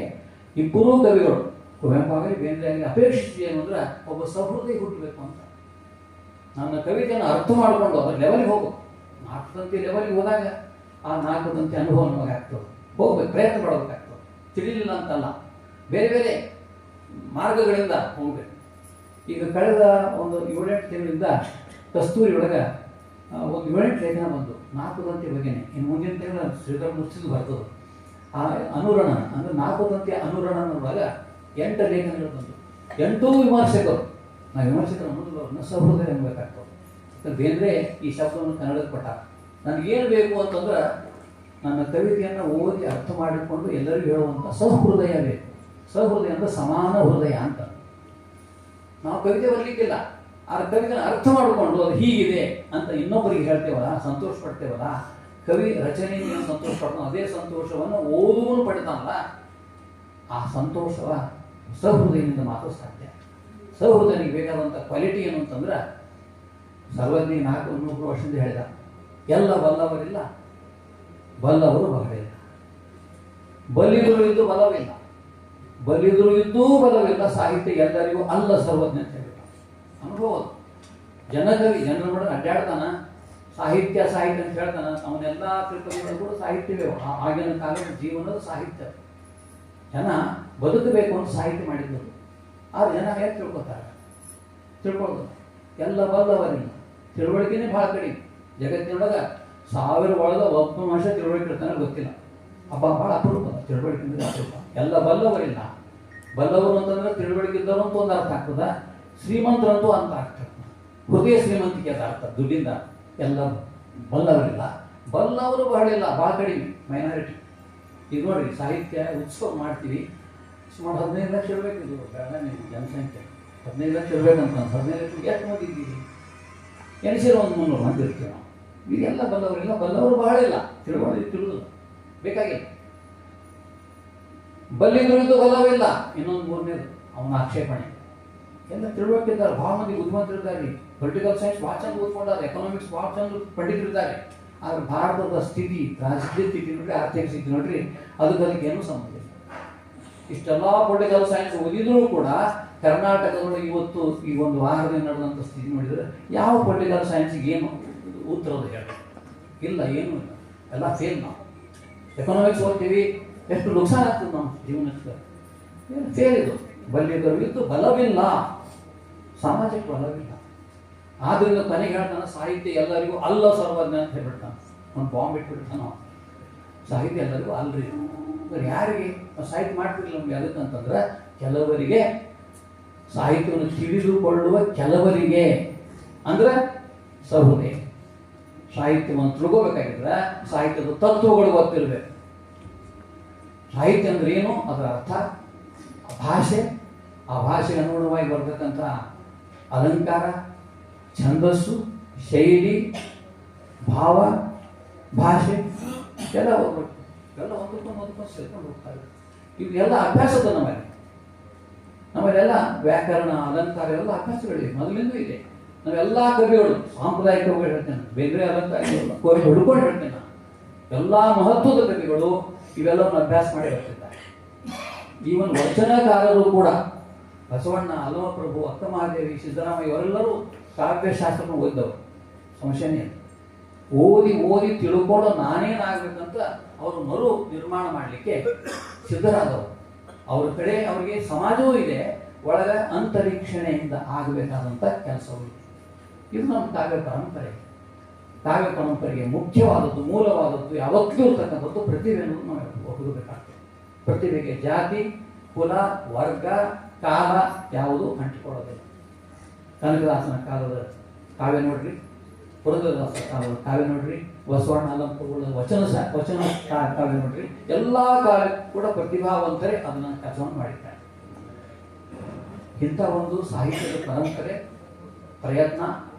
ಇಬ್ಬರೂ ಕವಿಗಳು, ಕುವೆಂಪು ಆಗಲಿ ಬೇಂದ್ರೆ ಆಗಲಿ, ಅಪೇಕ್ಷಿಸಿ ಏನು ಅಂದ್ರೆ ಒಬ್ಬ ಸಹೃದಯ ಹುಟ್ಟಬೇಕು ಅಂತ. ನನ್ನ ಕವಿತೆಯನ್ನು ಅರ್ಥ ಮಾಡಿಕೊಂಡು ಅದರ ಲೆವೆಲ್ಗೆ ಹೋಗಬೇಕು. 4 ತಂತಿ ಲೆವೆಲ್ಗೆ ಹೋದಾಗ ಆ 4 ತಂತಿ ಅನುಭವ ನಮಗೆ ಆಗ್ತದೆ. ಹೋಗ್ಬೇಕು, ಪ್ರಯತ್ನ ಮಾಡಬೇಕಾಗ್ತದೆ. ತಿಳಿಲಿಲ್ಲ ಅಂತಲ್ಲ, ಬೇರೆ ಬೇರೆ ಮಾರ್ಗಗಳಿಂದ ಹೋಗ್ಬೇಕು. ಈಗ ಕಳೆದ ಒಂದು 7-8 ತಿಂಗಳಿಂದ ಕಸ್ತೂರಿ ಒಳಗೆ ಒಂದು 7-8 ಲೇಖನ ಬಂದು 4 ತಂತಿ ಬಗ್ಗೆನೇ. ಇನ್ನು ಮುಂದಿನ ತಿಂಗಳ ಶ್ರೀಧರ ಮುಚ್ಚಿದ್ದು ಬರ್ತದೆ. ಆ ಅನುರಣನ ಅಂದರೆ 4 ತಂತಿಯ ಅನುರಣನವಾಗ 8 ಲೇಖನಗಳು ಬಂದು 8 ವಿಮರ್ಶಕರು. ನಾವು ವಿಮರ್ಶಕರು ಅನ್ನೋದು ಅವ್ರನ್ನ ಸಹೃದಯ ಅನ್ಬೇಕಾಗ್ತದೆ. ಬೇಂದ್ರೆ ಈ ಶಬ್ದವನ್ನು ಕನ್ನಡಕ್ಕೆ ಕೊಟ್ಟ. ನನಗೇನು ಬೇಕು ಅಂತಂದ್ರೆ, ನನ್ನ ಕವಿತೆಯನ್ನು ಓದಿ ಅರ್ಥ ಮಾಡಿಕೊಂಡು ಎಲ್ಲರಿಗೂ ಹೇಳುವಂಥ ಸಹೃದಯ ಬೇಕು. ಸಹೃದಯ ಅಂದರೆ ಸಮಾನ ಹೃದಯ ಅಂತ. ನಾವು ಕವಿತೆ ಬರಲಿಕ್ಕಿಲ್ಲ, ಆ ಕವಿತೆನ ಅರ್ಥ ಮಾಡಿಕೊಂಡು ಅದು ಹೀಗಿದೆ ಅಂತ ಇನ್ನೊಬ್ಬರಿಗೆ ಹೇಳ್ತೇವಲ್ಲ, ಸಂತೋಷ ಪಡ್ತೇವಲ್ಲ. ಕವಿ ರಚನೆಯಿಂದ ಸಂತೋಷ ಪಡ್ತಾನೆ, ಅದೇ ಸಂತೋಷವನ್ನು ಓದುವನು ಪಡಿತಾನಲ್ಲ, ಆ ಸಂತೋಷವ ಸಹೃದಯದಿಂದ ಮಾತ್ರ ಸಾಧ್ಯ. ಸಹೃದಯನಿಗೆ ಬೇಕಾದಂಥ ಕ್ವಾಲಿಟಿ ಏನು ಅಂತಂದ್ರೆ, ಸರ್ವಜ್ಞ 400 ವರ್ಷದಿಂದ ಹೇಳಿದ, ಎಲ್ಲ ಬಲ್ಲವರಿಲ್ಲ, ಬಲ್ಲವರು ಬಹಳಿಲ್ಲ, ಬಲ್ಲಿದರು ಇದ್ದು ಬಲವಿಲ್ಲ, ಬಲ್ಲಿದರು ಇದ್ದೂ ಬಲವಿಲ್ಲ, ಸಾಹಿತ್ಯ ಎಲ್ಲರಿಗೂ ಅಲ್ಲ ಸರ್ವಜ್ಞ ಅಂತ ಹೇಳಿದ. ಅನುಭವ ಜನಕವಿ, ಜನರ ಮಾಡಿ ಅಡ್ಡಾಡ್ತಾನ, ಸಾಹಿತ್ಯ ಸಾಹಿತ್ಯ ಅಂತ ಹೇಳ್ತಾನೆ, ಅವನ್ನೆಲ್ಲ ತಿಳ್ಕೊಂಡಿದ್ದು ಕೂಡ ಸಾಹಿತ್ಯವೇ. ಆಗಿನ ಕಾಲದ ಜೀವನದ ಸಾಹಿತ್ಯ. ಜನ ಬದುಕಬೇಕು ಅಂತ ಸಾಹಿತ್ಯ ಮಾಡಿದ್ರು. ಆದ್ರೆ ಜನ ಹೇಗೆ ತಿಳ್ಕೊಳ್ಳೋದು ಎಲ್ಲ ಬಲ್ಲವರಿಲ್ಲ. ತಿಳುವಳಿಕೆನೇ ಭಾಳ ಕಡಿಮೆ. ಜಗತ್ತಿನೊಳಗೆ 1000 ಒಳಗೆ ಒಬ್ಬ ಮನುಷ್ಯ ತಿಳುವಳಿಕೆ ಇರ್ತಾನೆ ಗೊತ್ತಿಲ್ಲ. ಹಬ್ಬ ಭಾಳ ಅಪರೂಪ. ತಿಳುವಳಿಕೆ ಅಂದರೆ ಅಪರೂಪ. ಎಲ್ಲ ಬಲ್ಲವರಿಲ್ಲ. ಬಲ್ಲವರು ಅಂತಂದ್ರೆ ತಿಳುವಳಿಕೆ ಇದ್ದವರು ಅಂತ ಒಂದು ಅರ್ಥ ಆಗ್ತದ, ಶ್ರೀಮಂತರಂತೂ ಅಂತ ಆಗ್ತದೆ. ಹೃದಯ ಶ್ರೀಮಂತಿಕೆ ಅಂತ ಅರ್ಥ. ದುಡ್ಡಿಂದ ಎಲ್ಲ ಬಲ್ಲವರಿಲ್ಲ. ಬಲ್ಲವರು ಬಹಳ ಇಲ್ಲ, ಭಾಳ ಕಡಿಮೆ, ಮೈನಾರಿಟಿ. ಈಗ ನೋಡ್ರಿ, ಸಾಹಿತ್ಯ ಉತ್ಸವ ಮಾಡ್ತೀವಿ, ಸುಮಾರು 15 ಲಕ್ಷ ಇರಬೇಕು. ಇದು ಬೆಳಗಾವಿ ಜನಸಂಖ್ಯೆ 15 ಲಕ್ಷ ಇರಬೇಕಂತ. 15 ಲಕ್ಷ ಎಷ್ಟು ಮಂದಿ ಇದ್ದೀವಿ? ಎಣಿಸಿರೋ ಒಂದು 300 ಮಂದಿ ಇರ್ತೀವಿ ನಾವು. ಇದೆಲ್ಲ ಬಲ್ಲವರಿಲ್ಲ. ಬಲ್ಲವರು ಬಹಳ ಇಲ್ಲ. ತಿಳಿದು ಬೇಕಾಗಿಲ್ಲ. ಬಲ್ಲಿದ್ರು ಬಲವಿಲ್ಲ. ಇನ್ನೊಂದು 3ನೇದು ಅವನ ಆಕ್ಷೇಪಣೆ. ಎಲ್ಲ ತಿಳುವಳಿಕಿದ್ದಾರೆ, ಭಾಳ ಮಂದಿ ಬುದ್ಧಿವಂತರಿದ್ದಾರೆ. ಪೊಲಿಟಿಕಲ್ ಸೈನ್ಸ್ ಭಾಳ ಚಂದ ಓದ್ಕೊಂಡಾರೆ, ಎಕನಾಮಿಕ್ಸ್ ಭಾಳ ಚಂದ ಪಂಡಿತರಿದ್ದಾರೆ. ಆದರೆ ಭಾರತದ ಸ್ಥಿತಿ, ರಾಜಕೀಯ ಸ್ಥಿತಿ ನೋಡ್ರಿ, ಆರ್ಥಿಕ ಸ್ಥಿತಿ ನೋಡ್ರಿ, ಅದಕ್ಕೆ ಏನೂ ಸಂಬಂಧ ಇಲ್ಲ. ಇಷ್ಟೆಲ್ಲ ಪೊಲಿಟಿಕಲ್ ಸೈನ್ಸ್ ಓದಿದ್ರೂ ಕೂಡ ಕರ್ನಾಟಕದೊಳಗೆ ಇವತ್ತು ಈ ಒಂದು ವಾರದಲ್ಲಿ ನಡೆದಂಥ ಸ್ಥಿತಿ ನೋಡಿದರೆ ಯಾವ ಪೊಲಿಟಿಕಲ್ ಸೈನ್ಸ್ಗೆ ಏನು ಉತ್ತರದ ಹೇಳಿ ಇಲ್ಲ, ಏನೂ ಇಲ್ಲ. ಎಲ್ಲ ಫೇಲ್. ನಾವು ಎಕನಾಮಿಕ್ಸ್ ಓದ್ತೀವಿ, ಎಷ್ಟು ನುಕ್ಸಾನ ಆಗ್ತದೆ ನಮ್ಮ ಜೀವನಕ್ಕೆ. ಏನು ಫೇಲ್ ಇದು. ಬಲ್ಲಿದ್ದು ಬಲವಿಲ್ಲ, ಸಾಮಾಜಿಕ ಬಲವಿಲ್ಲ. ಆದ್ರಿಂದ ಕೊನೆಗೆ ಹೇಳ್ತಾನೆ, ಸಾಹಿತ್ಯ ಎಲ್ಲರಿಗೂ ಅಲ್ಲ ಸರ್ವಜ್ಞ ಅಂತ ಹೇಳ್ಬಿಡ್ತಾನೆ. ಒಂದು ಬಾಂಬ್ ಇಟ್ಬಿಡ್ತಾನೆ. ಸಾಹಿತ್ಯ ಎಲ್ಲರಿಗೂ ಅಲ್ರಿ. ಯಾರಿಗೆ ಸಾಹಿತ್ಯ ಮಾಡ್ತಿರ್ಲಿಲ್ಲ ನಮ್ಗೆ? ಅದಕ್ಕಂತಂದ್ರೆ ಕೆಲವರಿಗೆ, ಸಾಹಿತ್ಯವನ್ನು ತಿಳಿದುಕೊಳ್ಳುವ ಕೆಲವರಿಗೆ, ಅಂದ್ರೆ ಸಹೃದಯ. ಸಾಹಿತ್ಯವನ್ನು ತಿಳ್ಕೋಬೇಕಾಗಿದ್ರೆ ಸಾಹಿತ್ಯದ ತತ್ವಗಳು ಗೊತ್ತಿರಬೇಕು. ಸಾಹಿತ್ಯ ಅಂದ್ರೆ ಏನು, ಅದರ ಅರ್ಥ, ಭಾಷೆ, ಆ ಭಾಷೆಗೆ ಅನುಗುಣವಾಗಿ ಬರ್ತಕ್ಕಂಥ ಅಲಂಕಾರ, ಛಂದಸ್ಸು, ಶೈಲಿ, ಭಾವ, ಭಾಷೆ ಎಲ್ಲ ಹೋಗ್ಬೇಕು. ಎಲ್ಲ ಒಂದಕ್ಕೊಂದು ಸೇರ್ಕೊಂಡು ಹೋಗ್ತಾರೆ. ಇವೆಲ್ಲ ಅಭ್ಯಾಸದ ನಮ್ಮಲ್ಲೆಲ್ಲ ವ್ಯಾಕರಣ, ಅಲಂಕಾರ ಎಲ್ಲ ಅಭ್ಯಾಸಗಳಿವೆ, ಮೊದಲಿಂದೂ ಇದೆ. ನಾವೆಲ್ಲ ಕವಿಗಳು, ಸಾಂಪ್ರದಾಯಿಕ ಕವಿಗಳು ಹೇಳ್ತೇನೆ, ಬೇರೆ ಅಲಂಕಾರ ಕವಿ ಹುಡ್ಕೊಂಡು ಹೇಳ್ತೇನೆ. ಎಲ್ಲ ಮಹತ್ವದ ಕವಿಗಳು ಇವೆಲ್ಲವನ್ನು ಅಭ್ಯಾಸ ಮಾಡಿ ಬರ್ತಿದ್ದಾರೆ. ಈವನ್ ವಚನಕಾರರು ಕೂಡ, ಬಸವಣ್ಣ, ಹನುಮಪ್ರಭು, ಅಕ್ಕಮಹಾದೇವಿ, ಸಿದ್ದರಾಮಯ್ಯ ಇವರೆಲ್ಲರೂ ಕಾವ್ಯಶಾಸ್ತ್ರವನ್ನು ಓದಿದವರು. ಸಂಶಯನೇ ಓದಿ ತಿಳ್ಕೊಂಡು ನಾನೇನಾಗಬೇಕಂತ ಅವರು ಮರು ನಿರ್ಮಾಣ ಮಾಡಲಿಕ್ಕೆ ಸಿದ್ಧರಾದವರು. ಅವ್ರ ಕಡೆ ಅವರಿಗೆ ಸಮಾಜವೂ ಇದೆ, ಒಳಗೆ ಅಂತರೀಕ್ಷಣೆಯಿಂದ ಆಗಬೇಕಾದಂಥ ಕೆಲಸವೂ ಇದೆ. ಇದು ನಮ್ಮ ಕಾವ್ಯ ಪರಂಪರೆ. ಕಾವ್ಯ ಪರಂಪರೆಗೆ ಮುಖ್ಯವಾದದ್ದು, ಮೂಲವಾದದ್ದು ಯಾವತ್ತೂ ಇರ್ತಕ್ಕಂಥದ್ದು ಪ್ರತಿಭೆ ಅನ್ನೋದು ನಾವು ಒಪ್ಪಿರಬೇಕಾಗ್ತದೆ. ಪ್ರತಿಭೆಗೆ ಜಾತಿ, ಕುಲ, ವರ್ಗ, ಕಾಲ ಯಾವುದು ಅಂಟಿಕೊಳ್ಳೋದಿಲ್ಲ. ಕನಕದಾಸನ ಕಾಲದ ಕಾವ್ಯ ನೋಡ್ರಿ, ಪುರಂದರದಾಸನ ಕಾಲದ ಕಾವ್ಯ ನೋಡ್ರಿ, ಬಸವಣ್ಣ, ಹನುಮಪ್ರಭುಗಳ ವಚನ ಕಾವ್ಯ ನೋಡ್ರಿ, ಎಲ್ಲ ಕಾವ್ಯ ಕೂಡ ಪ್ರತಿಭಾವಂತರೇ ಅದನ್ನ ಕೆಲಸವನ್ನು ಮಾಡಿದ್ದಾರೆ. ಇಂಥ ಒಂದು ಸಾಹಿತ್ಯದ ಪರಂಪರೆ, ಪ್ರಯತ್ನ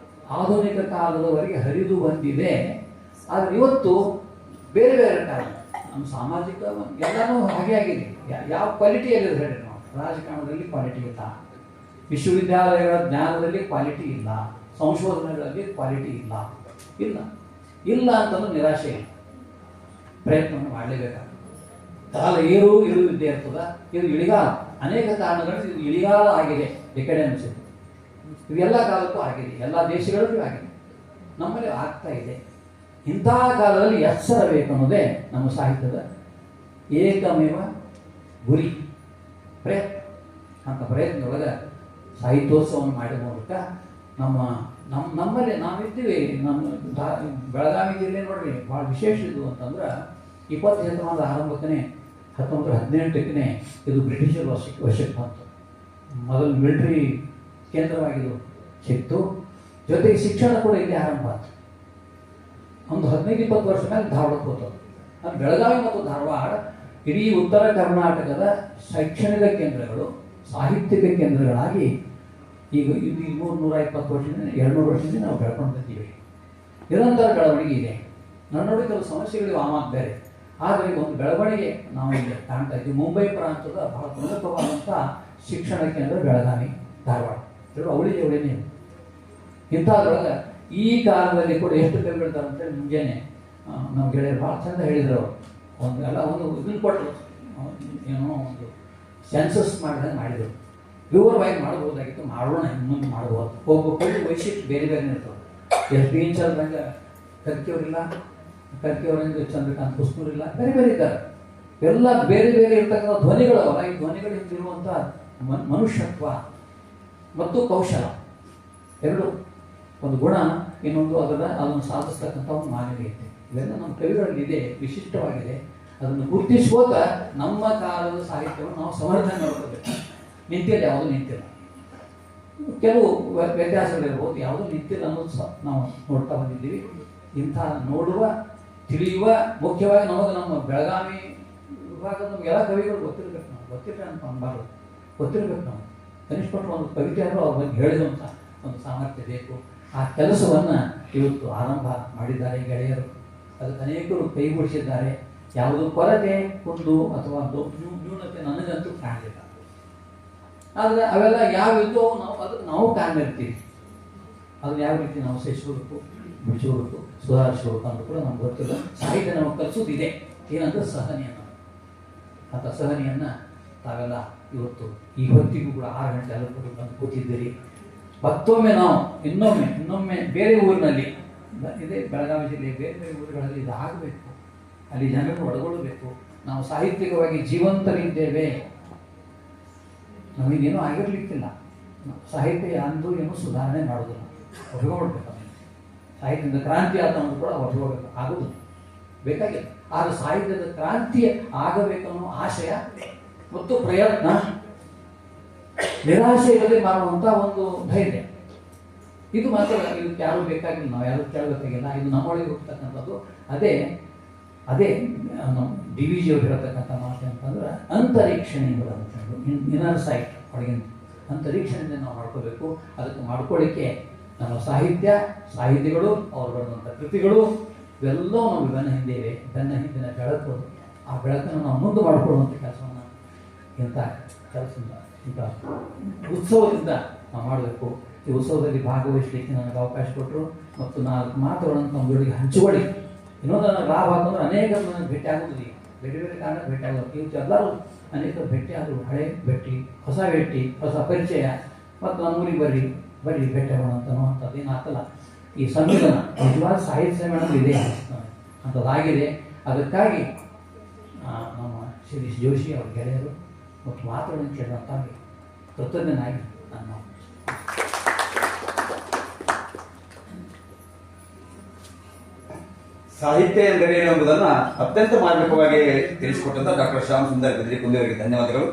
ಆಧುನಿಕ ಕಾಲದವರೆಗೆ ಹರಿದು ಬಂದಿದೆ. ಆದರೆ ಇವತ್ತು ಬೇರೆ ಬೇರೆ ಕಾರಣ, ನಮ್ಮ ಸಾಮಾಜಿಕ ಎಲ್ಲನೂ ಹಾಗೆ ಆಗಿದೆ. ಯಾವ ಕ್ವಾಲಿಟಿಯಲ್ಲಿದೆ ಹೇಳಿ ನಾವು? ರಾಜಕಾರಣದಲ್ಲಿ ಕ್ವಾಲಿಟಿ ಇಲ್ಲ, ವಿಶ್ವವಿದ್ಯಾಲಯಗಳ ಜ್ಞಾನದಲ್ಲಿ ಕ್ವಾಲಿಟಿ ಇಲ್ಲ, ಸಂಶೋಧನೆಗಳಲ್ಲಿ ಕ್ವಾಲಿಟಿ ಇಲ್ಲ ಅಂತಂದ್ರೆ ನಿರಾಶೆ ಇಲ್ಲ. ಪ್ರಯತ್ನವನ್ನು ಮಾಡಲೇಬೇಕಾಗ್ತದೆ. ಕಾಲ ಇದ್ದೇ ಇರ್ತದ. ಇದು ಇಳಿಗಾಲ, ಅನೇಕ ಕಾರಣಗಳಲ್ಲಿ ಇದು ಇಳಿಗಾಲ ಆಗಿದೆ. ಡಿಕೆಡೆನ್ಸ್ ಇವೆಲ್ಲ ಕಾಲಕ್ಕೂ ಆಗಿದೆ, ಎಲ್ಲ ದೇಶಗಳಲ್ಲೂ ಆಗಿದೆ, ನಮ್ಮಲ್ಲಿ ಆಗ್ತಾ ಇದೆ. ಇಂತಹ ಕಾಲದಲ್ಲಿ ಎಚ್ಚರ ಬೇಕನ್ನೋದೇ ನಮ್ಮ ಸಾಹಿತ್ಯದ ಏಕಮೇವ ಗುರಿ, ಪ್ರಯತ್ನ. ಅಂತ ಪ್ರಯತ್ನದೊಳಗೆ ಸಾಹಿತ್ಯೋತ್ಸವವನ್ನು ಮಾಡಿದ ಮೂಲಕ ನಮ್ಮಲ್ಲಿ ನಾವಿದ್ದೀವಿ. ನಮ್ಮ ಬೆಳಗಾವಿ ಜಿಲ್ಲೆ ನೋಡ್ರಿ ಭಾಳ ವಿಶೇಷ ಇದು ಅಂತಂದ್ರೆ, 20ನೇ ಶತಮಾನದ ಆರಂಭಕ್ಕೇ 1918ಕ್ಕೆ ಇದು ಬ್ರಿಟಿಷರ ವಶಕ್ಕೆ ಬಂತು. ಮೊದಲು ಮಿಲಿಟರಿ ಕೇಂದ್ರವಾಗಿದ್ದು ಸಿಕ್ತು. ಜೊತೆಗೆ ಶಿಕ್ಷಣ ಕೂಡ ಇಲ್ಲಿ ಆರಂಭ ಆಯಿತು. ಒಂದು 15-20 ವರ್ಷ ಮೇಲೆ ಧಾರವಾಡಕ್ಕೆ ಹೋಗ್ತದೆ. ಅದು ಬೆಳಗಾವಿ ಮತ್ತು ಧಾರವಾಡ ಇಡೀ ಉತ್ತರ ಕರ್ನಾಟಕದ ಶೈಕ್ಷಣಿಕ ಕೇಂದ್ರಗಳು, ಸಾಹಿತ್ಯಿಕ ಕೇಂದ್ರಗಳಾಗಿ ಈಗ 120 ವರ್ಷದಿಂದ 200 ವರ್ಷದಿಂದ ನಾವು ಬೆಳ್ಕೊಂಡು ಬಂದಿದ್ದೀವಿ. ನಿರಂತರ ಬೆಳವಣಿಗೆ ಇದೆ. ನೋಡಿ ಕೆಲವು ಸಮಸ್ಯೆಗಳಿವೆ, ಆಮಾಗ ಬೇರೆ. ಆದರೆ ಒಂದು ಬೆಳವಣಿಗೆ ನಾವು ಇಲ್ಲಿ ಕಾಣ್ತಾ ಇದ್ದೀವಿ. ಮುಂಬೈ ಪ್ರಾಂತದ ಬಹಳ ಪ್ರಮುಖವಾದಂಥ ಶಿಕ್ಷಣ ಕೇಂದ್ರ ಬೆಳಗಾವಿ, ಧಾರವಾಡ ಎರಡು ಅವಳಿನೇ. ಇಂಥದ್ರೊಳಗೆ ಈ ಕಾಲದಲ್ಲಿ ಕೂಡ ಎಷ್ಟು ಕವಿಗಳಿದ್ದಾರೆ ಅಂತೇಳಿ ಮುಂಜಾನೆ ನಮ್ಮ ಗೆಳೆಯರು ಭಾಳ ಚಂದ ಹೇಳಿದರು. ಒಂದು ಇದನ್ನು ಕೊಟ್ಟರು, ಏನೋ ಒಂದು ಸೆನ್ಸಸ್ ಮಾಡಿದರು. ವಿವರವಾಗಿ ಮಾಡ್ಬೋದಾಗಿತ್ತು, ಮಾಡೋಣ, ಮುಂದೆ ಮಾಡ್ಬೋದು. ಒಬ್ಬ ವೈಶಿಷ್ಟ್ಯ ಬೇರೆ ಇರ್ತದೆ. ಎಷ್ಟು ಇಂಚಲ್ದಂಗೆ ಕರ್ಕಿಯವರಿಲ್ಲ, ಕರ್ಕಿಯವರಿಂದ ಚಂದ್ರಕಾಂತ್ ಕುಸ್ನೂರಿಲ್ಲ, ಬೇರೆ ಬೇರೆ ಇದ್ದಾರೆ. ಎಲ್ಲ ಬೇರೆ ಬೇರೆ ಇರ್ತಕ್ಕಂಥ ಧ್ವನಿಗಳವಲ್ಲ. ಈ ಧ್ವನಿಗಳ ಹಿಂದಿರುವಂಥ ಮನುಷ್ಯತ್ವ ಮತ್ತು ಕೌಶಲ ಎರಡು, ಒಂದು ಗುಣ, ಇನ್ನೊಂದು ಅದನ್ನು ಸಾಧಿಸ್ತಕ್ಕಂಥ ಒಂದು ಮಾನವೀಯತೆ. ಇವೆಲ್ಲ ನಮ್ಮ ಕವಿಗಳಲ್ಲಿ ಇದೆ, ವಿಶಿಷ್ಟವಾಗಿದೆ. ಅದನ್ನು ಗುರುತಿಸುವಾಗ ನಮ್ಮ ಕಾಲದ ಸಾಹಿತ್ಯವನ್ನು ನಾವು ಸಮರ್ಥನೆ ಮಾಡ್ಕೋಬೇಕು. ನಿಂತಿಲ್ಲ, ಯಾವುದೂ ನಿಂತಿಲ್ಲ. ಕೆಲವು ವ್ಯತ್ಯಾಸಗಳಿರ್ಬೋದು, ಯಾವುದೂ ನಿಂತಿಲ್ಲ ಅನ್ನೋದು ನಾವು ನೋಡ್ತಾ ಬಂದಿದ್ದೀವಿ. ಇಂಥ ನೋಡುವ, ತಿಳಿಯುವ, ಮುಖ್ಯವಾಗಿ ನಮಗೆ ನಮ್ಮ ಬೆಳಗಾವಿ ವಿಭಾಗದ ನಮಗೆಲ್ಲ ಕವಿಗಳು ಗೊತ್ತಿರ್ಬೇಕು. ನಾವು ಗೊತ್ತಿಲ್ಲ ಅಂತ ಅನ್ಬಾರ್ದು, ಗೊತ್ತಿರ್ಬೇಕು. ನಾವು ಕನಿಷ್ಠ ಒಂದು ಕವಿತೆ ಆದರೂ ಅವ್ರ ಬಗ್ಗೆ ಹೇಳಿದಂಥ ಒಂದು ಸಾಮರ್ಥ್ಯ ಬೇಕು. ಆ ಕೆಲಸವನ್ನು ಇವತ್ತು ಆರಂಭ ಮಾಡಿದ್ದಾರೆ ಗೆಳೆಯರು. ಅದಕ್ಕೆ ಅನೇಕರು ಕೈಗೂಡಿಸಿದ್ದಾರೆ. ಯಾವುದು ಕೊರತೆ, ಕುಂದು ಅಥವಾ ನ್ಯೂನತೆ ನನಗಂತೂ ಕಾಣಲಿಲ್ಲ. ಆದರೆ ಅವೆಲ್ಲ ಯಾವಿದ್ದೋ ನಾವು ಕಾಣಿರ್ತೀವಿ. ಅದನ್ನ ಯಾವ ರೀತಿ ನಾವು ಸಹಿಸ್ಕೋಬೇಕು, ಬಿಡಿಸ್ಕೋಬೇಕು, ಸುಧಾರಿಸ್ಕೋಬೇಕು ಅಂತ ಕೂಡ ನಮ್ಗೆ ಗೊತ್ತಿಲ್ಲ. ಸಾಹಿತ್ಯ ನಾವು ಕಲಿಸೋದಿದೆ, ಏನಂದ್ರೆ ಸಹನೆಯನ್ನು. ಅಂತ ಸಹನೆಯನ್ನು ತಾವೆಲ್ಲ ಇವತ್ತು ಈ ಹೊತ್ತಿಗೂ ಕೂಡ 6 ಗಂಟೆ ಅಲ್ಲೂ ಬಂದು ಕೂತಿದ್ದೀರಿ. ಮತ್ತೊಮ್ಮೆ ನಾವು ಇನ್ನೊಮ್ಮೆ ಬೇರೆ ಊರಿನಲ್ಲಿ, ಇದೇ ಬೆಳಗಾವಿ ಜಿಲ್ಲೆ ಬೇರೆ ಬೇರೆ ಊರುಗಳಲ್ಲಿ ಇದಾಗಬೇಕು. ಅಲ್ಲಿ ಜನರನ್ನು ಒಳಗೊಳ್ಳಬೇಕು. ನಾವು ಸಾಹಿತ್ಯಿಕವಾಗಿ ಜೀವಂತರಿದ್ದೇವೆ. ನಮಗೇನೂ ಆಗಿರ್ಲಿಕ್ಕಿಲ್ಲ. ಸಾಹಿತ್ಯ ಅಂದು ಏನೂ ಸುಧಾರಣೆ ಮಾಡೋದಿಲ್ಲ, ಹೊರಗೋಡ್ಬೇಕು. ಸಾಹಿತ್ಯದ ಕ್ರಾಂತಿ ಆತ ಅನ್ನೋದು ಕೂಡ ಹೊರಗೋಗ್ಬೇಕು, ಆಗೋದು ಬೇಕಾಗಿಲ್ಲ. ಆದರೆ ಸಾಹಿತ್ಯದ ಕ್ರಾಂತಿ ಆಗಬೇಕನ್ನೋ ಆಶಯ ಮತ್ತು ಪ್ರಯತ್ನ, ನಿರಾಶೆ ಇಲ್ಲದೆ ಮಾಡುವಂಥ ಒಂದು ಧೈರ್ಯ, ಇದು ಮಾತ್ರ. ಇದಕ್ಕೆ ಯಾರು ಬೇಕಾಗಿಲ್ಲ, ನಾವು ಯಾರು ಕೇಳಬೇಕಾಗಿಲ್ಲ. ಇದು ನಮ್ಮೊಳಗೆ ಹೋಗ್ತಕ್ಕಂಥದ್ದು. ಅದೇ ನಮ್ಮ ಡಿ ವಿ ಜಿ ಅವರು ಹೇಳ್ತಕ್ಕಂಥ ಮಾತು ಅಂತಂದ್ರೆ ಅಂತರೀಕ್ಷಣೆ ಎಂಬುದು. ಇನ್ನರ್ ಸೈಟ್ ಒಳಗಿನ ಅಂತರೀಕ್ಷಣೆಯಿಂದ ನಾವು ಮಾಡ್ಕೋಬೇಕು. ಅದಕ್ಕೆ ಮಾಡ್ಕೊಳ್ಳಿಕ್ಕೆ ನಮ್ಮ ಸಾಹಿತಿಗಳು, ಅವ್ರು ಬರೆದಂಥ ಕೃತಿಗಳು ಇವೆಲ್ಲವೂ ನಾವು ಬೆನ್ನ ಹಿಂದಿನ ಬೆಳಕು. ಆ ಬೆಳಕನ್ನು ನಾವು ಮುಂದೆ ಮಾಡಿಕೊಳ್ಳುವಂಥ ಕೆಲಸವನ್ನು ಇಂಥ ಉತ್ಸವದಿಂದ ನಾವು ಮಾಡಬೇಕು. ಈ ಉತ್ಸವದಲ್ಲಿ ಭಾಗವಹಿಸಲಿಕ್ಕೆ ನನಗೆ ಅವಕಾಶ ಕೊಟ್ಟರು ಮತ್ತು 4 ಮಾತುಗಳನ್ನು ತಮ್ಮಗಳಿಗೆ ಹಂಚಿಕೊಳ್ಳಿ. ಇನ್ನೊಂದು ನನಗೆ ಲಾಭ ಅಂತಂದ್ರೆ ಅನೇಕ ನನಗೆ ಭೇಟಿ ಆಗೋದಿಲ್ಲ, ಬೇರೆ ಬೇರೆ ಕಾರಣ ಭೇಟಿ ಆಗೋದು. ಇವತ್ತು ಎಲ್ಲರೂ ಅನೇಕ ಭೇಟಿ ಆದರು. ಹಳೆ ಭೇಟಿ, ಹೊಸ ಭೇಟಿ, ಹೊಸ ಪರಿಚಯ, ಮತ್ತು ನಮ್ಮ ಊರಿಗೆ ಬರ್ರಿ ಭೇಟಿ ಆಗೋಣ ಅಂತನ್ನುವಂಥದ್ದು ಏನಾಗ್ತಲ್ಲ. ಈ ಸಮ್ಮೇಳನ ನಿಜವಾದ ಸಾಹಿತ್ಯ ಸಮ್ಮೇಳನ ಇದೆ ಅಂಥದ್ದಾಗಿದೆ. ಅದಕ್ಕಾಗಿ ನಮ್ಮ ಶಿರೀಶ್ ಜೋಶಿ ಅವ್ರ ಗೆಳೆಯರು ಮತ್ತು ಮಾತುಗಳನ್ನು ಕೇಳಿದಂತಾಗಿ ಕೃತಜ್ಞನಾಗಿ ನಾನು ಸಾಹಿತ್ಯ ಎಂದರೇನು ಎಂಬುದನ್ನು ಅತ್ಯಂತ ಮಾರ್ಮಿಕವಾಗಿ ತಿಳಿಸಿಕೊಟ್ಟಂತ ಡಾಕ್ಟರ್ ಶ್ಯಾಮ್ ಸುಂದರ್ ಬಿದ್ರಿ ಕುಂದಿ ಅವರಿಗೆ ಧನ್ಯವಾದಗಳು.